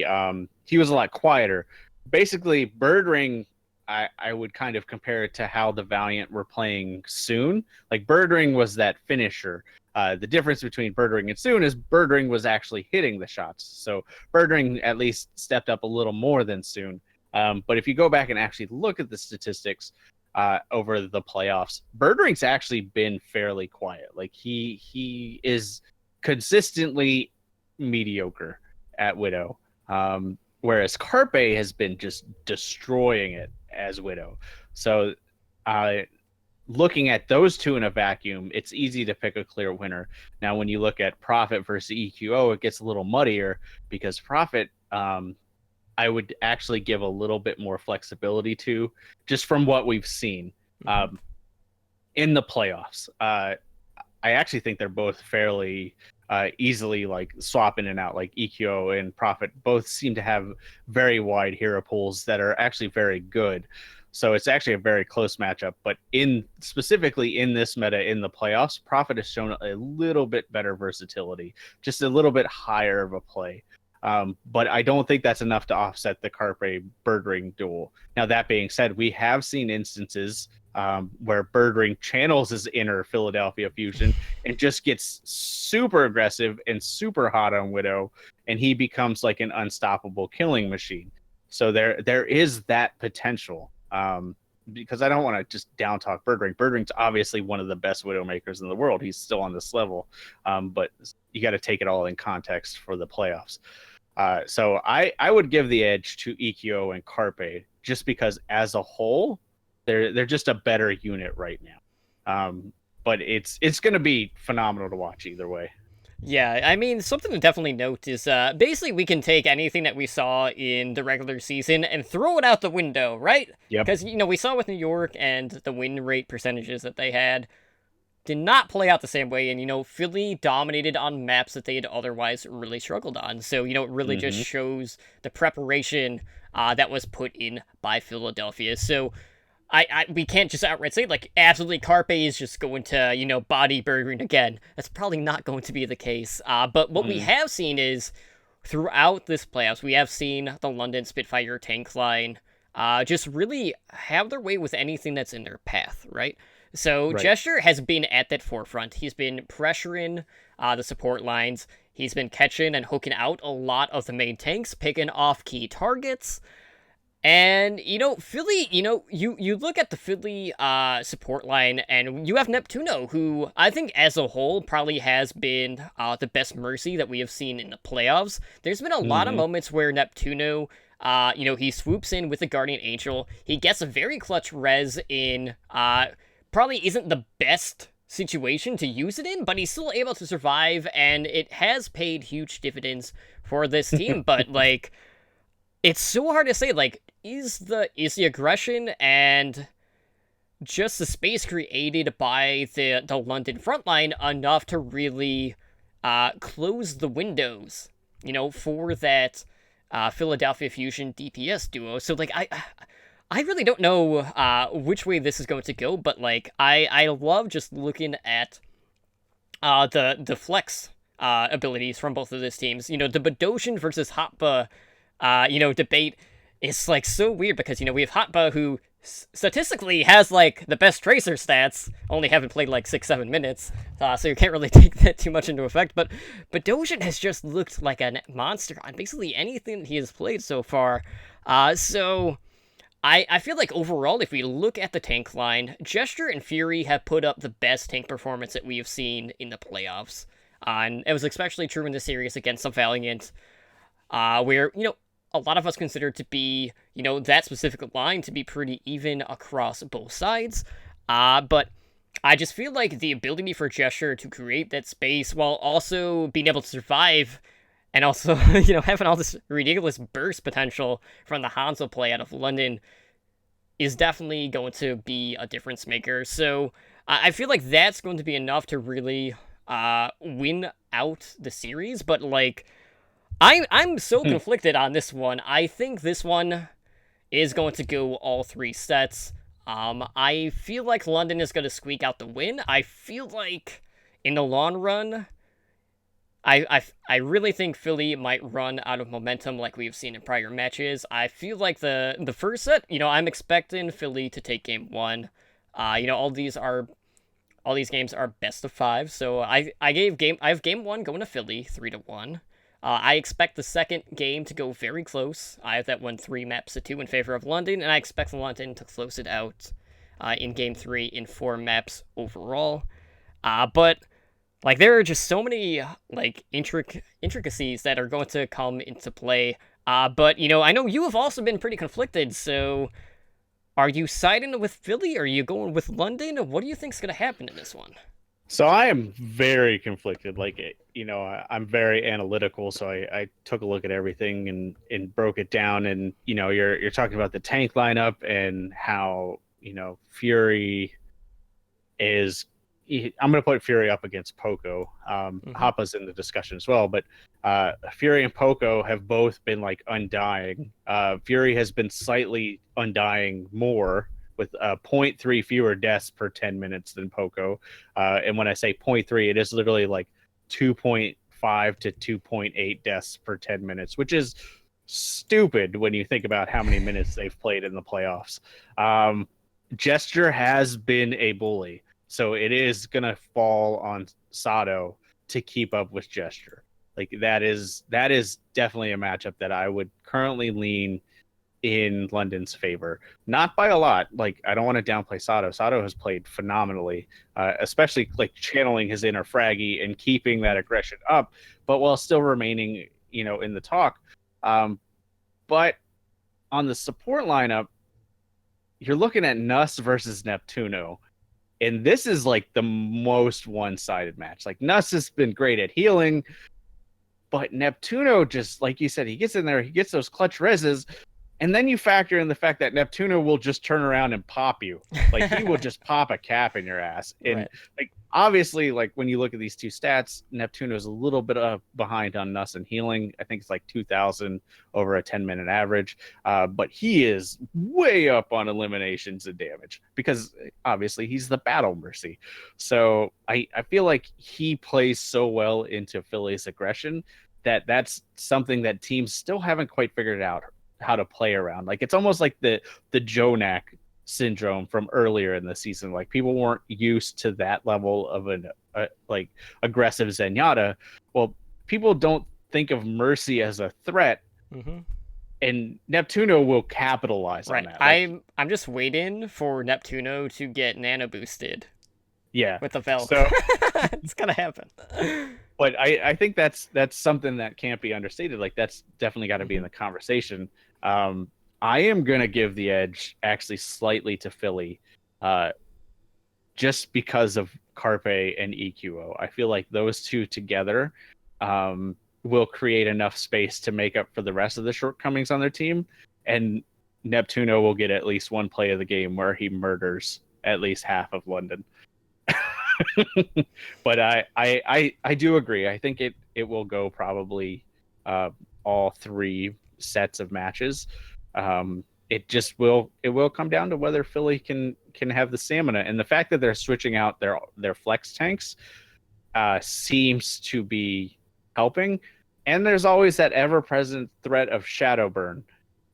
was a lot quieter. Basically, Birdring, I would kind of compare it to how the Valiant were playing Soon. Like, Birdring was that finisher. The difference between Birdring and Soon is Birdring was actually hitting the shots. So Birdring at least stepped up a little more than Soon. But if you go back and actually look at the statistics over the playoffs, Birdring's actually been fairly quiet. Like, he is consistently mediocre at Widow. Whereas Carpe has been just destroying it as Widow. So looking at those two in a vacuum, it's easy to pick a clear winner. Now, when you look at Profit versus EQO, it gets a little muddier because Profit, I would actually give a little bit more flexibility to, just from what we've seen in the playoffs. I actually think they're both fairly easily like swap in and out. Like EQO and Profit both seem to have very wide hero pools that are actually very good. So it's actually a very close matchup. But specifically in this meta in the playoffs, Profit has shown a little bit better versatility, just a little bit higher of a play. But I don't think that's enough to offset the Carpe Birdring duel. Now, that being said, we have seen instances where Birdring channels his inner Philadelphia fusion and just gets super aggressive and super hot on Widow, and he becomes like an unstoppable killing machine. So there is that potential. Because I don't want to just down talk Birdring. Birdring's obviously one of the best Widow makers in the world. He's still on this level, but you got to take it all in context for the playoffs. So I would give the edge to EQO and Carpe just because as a whole, they're just a better unit right now. But it's going to be phenomenal to watch either way. Yeah, I mean, something to definitely note is basically we can take anything that we saw in the regular season and throw it out the window, right? Yep. Because, we saw with New York and the win rate percentages that they had did not play out the same way. And, Philly dominated on maps that they had otherwise really struggled on. So, it really just shows the preparation that was put in by Philadelphia. So, we can't just outright say, like, absolutely Carpe is just going to, body Birdring again. That's probably not going to be the case. But what we have seen is, throughout this playoffs, we have seen the London Spitfire tank line just really have their way with anything that's in their path, right? So Right. Gesture has been at that forefront. He's been pressuring the support lines. He's been catching and hooking out a lot of the main tanks, picking off key targets. And, Philly, you look at the Philly support line, and you have Neptuno, who I think as a whole probably has been the best Mercy that we have seen in the playoffs. There's been a lot of moments where Neptuno, he swoops in with the Guardian Angel. He gets a very clutch res in, probably isn't the best situation to use it in, but he's still able to survive, and it has paid huge dividends for this team. But, like, it's so hard to say, like, is the aggression and just the space created by the London frontline enough to really close the windows, for that Philadelphia Fusion DPS duo? So, like, I really don't know which way this is going to go, but, like, I love just looking at the flex abilities from both of these teams. The Badosian versus Hotba debate is, like, so weird because, we have Hotba, who statistically has, like, the best Tracer stats, only haven't played, like, 6-7 minutes, so you can't really take that too much into effect, but Badosian has just looked like a monster on basically anything he has played so far. So I feel like overall, if we look at the tank line, Gesture and Fury have put up the best tank performance that we have seen in the playoffs. And it was especially true in the series against the Valiant, where, a lot of us consider to be, that specific line to be pretty even across both sides. But I just feel like the ability for Gesture to create that space while also being able to survive and also, having all this ridiculous burst potential from the Hanzo play out of London is definitely going to be a difference maker. So I feel like that's going to be enough to really win out the series. But, like, I'm so conflicted on this one. I think this one is going to go all 3 sets. I feel like London is going to squeak out the win. I feel like in the long run, I really think Philly might run out of momentum like we've seen in prior matches. I feel like the first set, I'm expecting Philly to take game 1. All these games are best of 5. So I have game 1 going to Philly 3-1. I expect the second game to go very close. I have that one 3 maps to 2 in favor of London, and I expect London to close it out in game 3 in 4 maps overall. But, like, there are just so many, like, intricacies that are going to come into play. But, I know you have also been pretty conflicted, so Are you siding with Philly? Or are you going with London? What do you think's going to happen in this one? So I am very conflicted. I'm very analytical. So I took a look at everything and broke it down. And you're talking about the tank lineup and how Fury is. I'm going to put Fury up against Poco. Hoppa's in the discussion as well, but Fury and Poco have both been like undying. Fury has been slightly undying more with 0.3 fewer deaths per 10 minutes than Poco. And when I say 0.3, it is literally like 2.5 to 2.8 deaths per 10 minutes, which is stupid when you think about how many minutes they've played in the playoffs. Gesture has been a bully, so it is going to fall on Sato to keep up with Gesture. Like that is definitely a matchup that I would currently lean in London's favor. Not by a lot. Like, I don't want to downplay Sato. Sato has played phenomenally, especially like channeling his inner Fraggy and keeping that aggression up, but while still remaining, in the talk. But on the support lineup, you're looking at Nuss versus Neptuno. And this is like the most one-sided match. Like, Nuss has been great at healing, but Neptuno, just like you said, he gets in there, he gets those clutch reses, and then you factor in the fact that Neptuno will just turn around and pop you. Like, he will just pop a cap in your ass. And Right. like, obviously, like when you look at these two stats, Neptuno is a little bit behind on Nuss and healing. I think it's like 2,000 over a 10-minute average. But he is way up on eliminations and damage because obviously he's the battle mercy. So I feel like he plays so well into Philly's aggression that's something that teams still haven't quite figured out how to play around. Like, it's almost like the Jonak syndrome from earlier in the season. Like, people weren't used to that level of an like aggressive Zenyatta. Well, people don't think of Mercy as a threat, and Neptuno will capitalize on that. Like, I'm just waiting for Neptuno to get nano boosted. Yeah, with the Vel. So it's gonna happen. But I think that's something that can't be understated. Like, that's definitely got to be in the conversation. I am gonna give the edge actually slightly to Philly, just because of Carpe and EQO. I feel like those two together will create enough space to make up for the rest of the shortcomings on their team, and Neptuno will get at least one play of the game where he murders at least half of London. But I do agree. I think it will go probably all three sets of matches. It will come down to whether Philly can have the stamina, and the fact that they're switching out their flex tanks seems to be helping. And there's always that ever-present threat of Shadow Burn.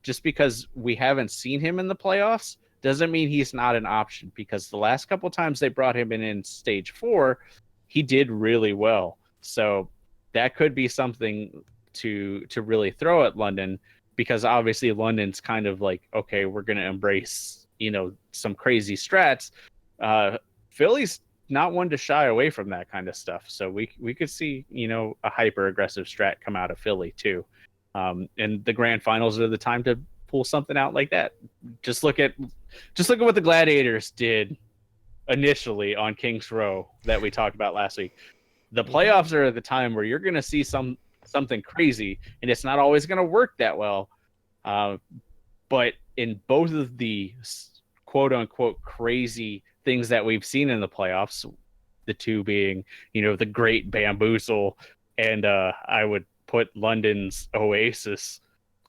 Just because we haven't seen him in the playoffs doesn't mean he's not an option, because the last couple times they brought him in stage 4, he did really well. So that could be something to really throw at London, because obviously London's kind of like, okay, we're going to embrace, some crazy strats. Philly's not one to shy away from that kind of stuff. So we could see, a hyper aggressive strat come out of Philly too. And the grand finals are the time to pull something out like that. Just look at what the Gladiators did initially on Kings Row that we talked about last week. The playoffs are the time where you're going to see something crazy, and it's not always going to work that well. But in both of the quote unquote crazy things that we've seen in the playoffs, the two being, the Great Bamboozle, and I would put London's Oasis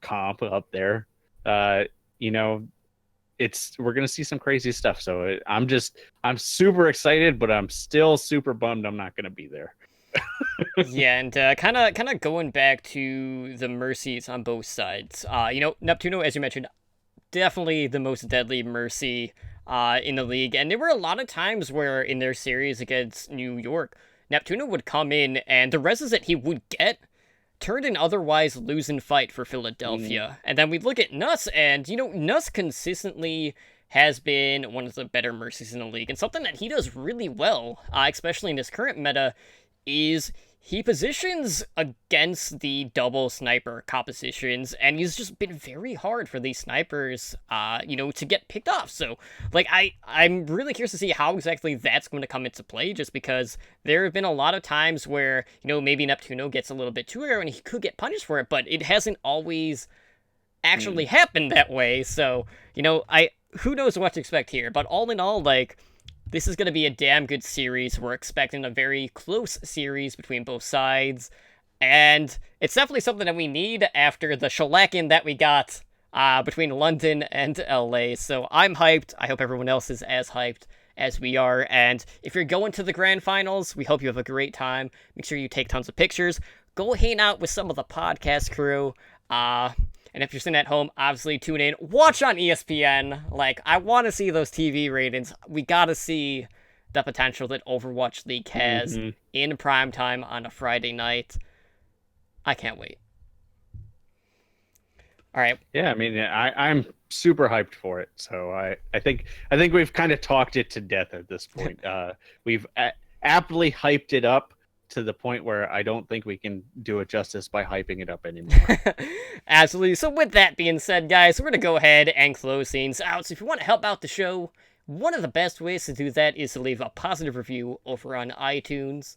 comp up there. We're going to see some crazy stuff. So I'm super excited, but I'm still super bummed I'm not going to be there. Yeah, and kind of going back to the mercies on both sides. Neptuno, as you mentioned, definitely the most deadly mercy in the league. And there were a lot of times where in their series against New York, Neptuno would come in and the reses that he would get turned an otherwise losing fight for Philadelphia. And then we look at Nuss, and, Nuss consistently has been one of the better mercies in the league. And something that he does really well, especially in this current meta, is he positions against the double sniper compositions, and he's just been very hard for these snipers, to get picked off. So, like, I'm really curious to see how exactly that's going to come into play, just because there have been a lot of times where, maybe Neptuno gets a little bit too air and he could get punished for it, but it hasn't always actually happened that way. So, who knows what to expect here. But all in all, like, this is going to be a damn good series. We're expecting a very close series between both sides. And it's definitely something that we need after the shellacking that we got between London and LA. So I'm hyped. I hope everyone else is as hyped as we are. And if you're going to the grand finals, we hope you have a great time. Make sure you take tons of pictures. Go hang out with some of the podcast crew. And if you're sitting at home, obviously tune in. Watch on ESPN. Like, I want to see those TV ratings. We got to see the potential that Overwatch League has in primetime on a Friday night. I can't wait. All right. Yeah, I mean, I'm super hyped for it. So I think we've kind of talked it to death at this point. We've aptly hyped it up to the point where I don't think we can do it justice by hyping it up anymore. Absolutely. So with that being said, guys, we're going to go ahead and close things out. So if you want to help out the show, one of the best ways to do that is to leave a positive review over on iTunes.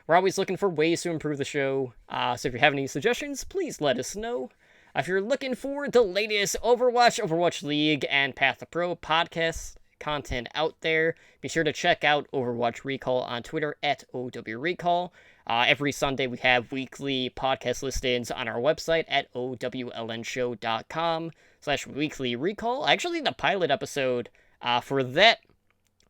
We're always looking for ways to improve the show. So if you have any suggestions, please let us know. If you're looking for the latest Overwatch League, and Path to Pro podcast content out there, be sure to check out Overwatch Recall on Twitter at OWRecall. Every Sunday we have weekly podcast listings on our website at owlnshow.com/weekly recall. I actually did a pilot episode for that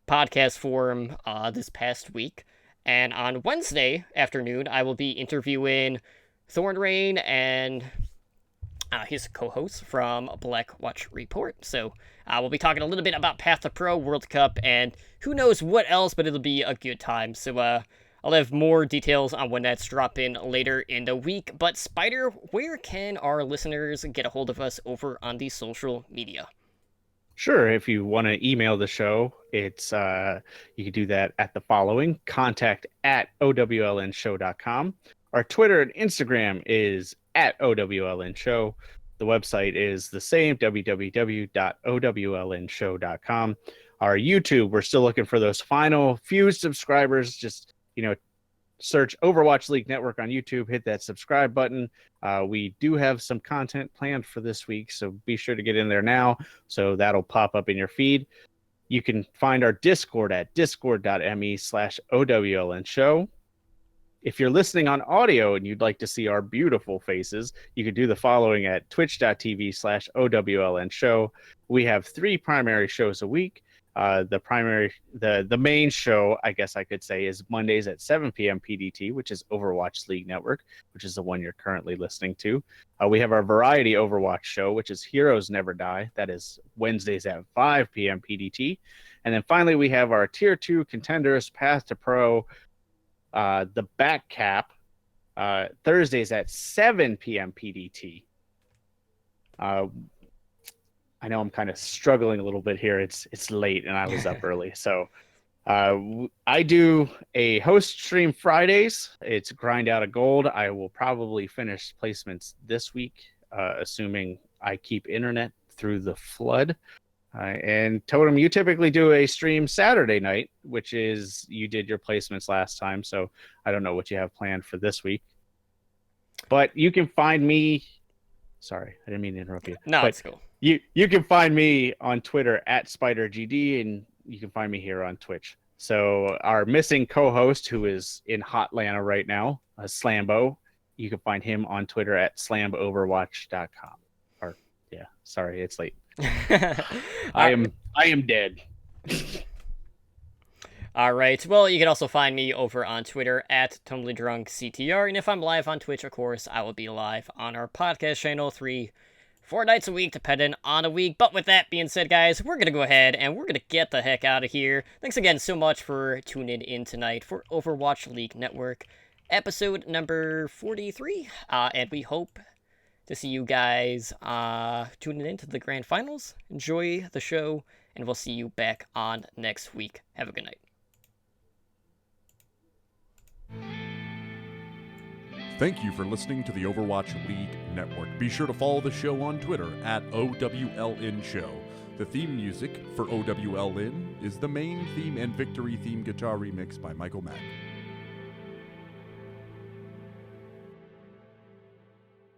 podcast forum this past week, and on Wednesday afternoon I will be interviewing Thornrain and his co-host from Black Watch Report. So we'll be talking a little bit about Path to Pro, World Cup, and who knows what else, but it'll be a good time. So I'll have more details on when that's dropping later in the week. But Spider, where can our listeners get a hold of us over on the social media? Sure. If you want to email the show, it's you can do that at the following: contact@owlnshow.com. Our Twitter and Instagram is @OWLNshow. The website is the same, www.owlnshow.com. Our YouTube, we're still looking for those final few subscribers. Just, search Overwatch League Network on YouTube, hit that subscribe button. We do have some content planned for this week, so be sure to get in there now. So that'll pop up in your feed. You can find our Discord at discord.me/OWLNshow. If you're listening on audio and you'd like to see our beautiful faces, you can do the following at twitch.tv/OWLNshow. We have 3 primary shows a week. The main show, I guess I could say, is Mondays at 7 p.m. PDT, which is Overwatch League Network, which is the one you're currently listening to. We have our variety Overwatch show, which is Heroes Never Die. That is Wednesdays at 5 p.m. PDT. And then finally, we have our Tier 2 Contenders Path to Pro, the back cap, Thursdays at 7 p.m. PDT. I know I'm kind of struggling a little bit here. It's late and I was up early. So I do a host stream Fridays. It's Grind Out of Gold. I will probably finish placements this week, assuming I keep internet through the flood. And Totem, you typically do a stream Saturday night, which is, you did your placements last time, so I don't know what you have planned for this week. But you can find me. Sorry, I didn't mean to interrupt you. No, it's cool. You can find me on Twitter at SpiderGD, and you can find me here on Twitch. So our missing co-host, who is in Hotlanta right now, Slambo, you can find him on Twitter at slamboverwatch.com. Or yeah, sorry, it's late. I am dead. All right. Well, you can also find me over on Twitter at Totally and if I'm live on Twitch, of course, I will be live on our podcast channel 3-4 nights a week, depending on the week. But with that being said, guys, we're gonna go ahead and we're gonna get the heck out of here. Thanks again so much for tuning in tonight for Overwatch League Network, episode number 43, and we hope to see you guys tuning in to the grand finals. Enjoy the show, and we'll see you back on next week. Have a good night. Thank you for listening to the Overwatch League Network. Be sure to follow the show on Twitter at OWLN Show. The theme music for OWLN is the main theme and victory theme guitar remix by Michael Mack.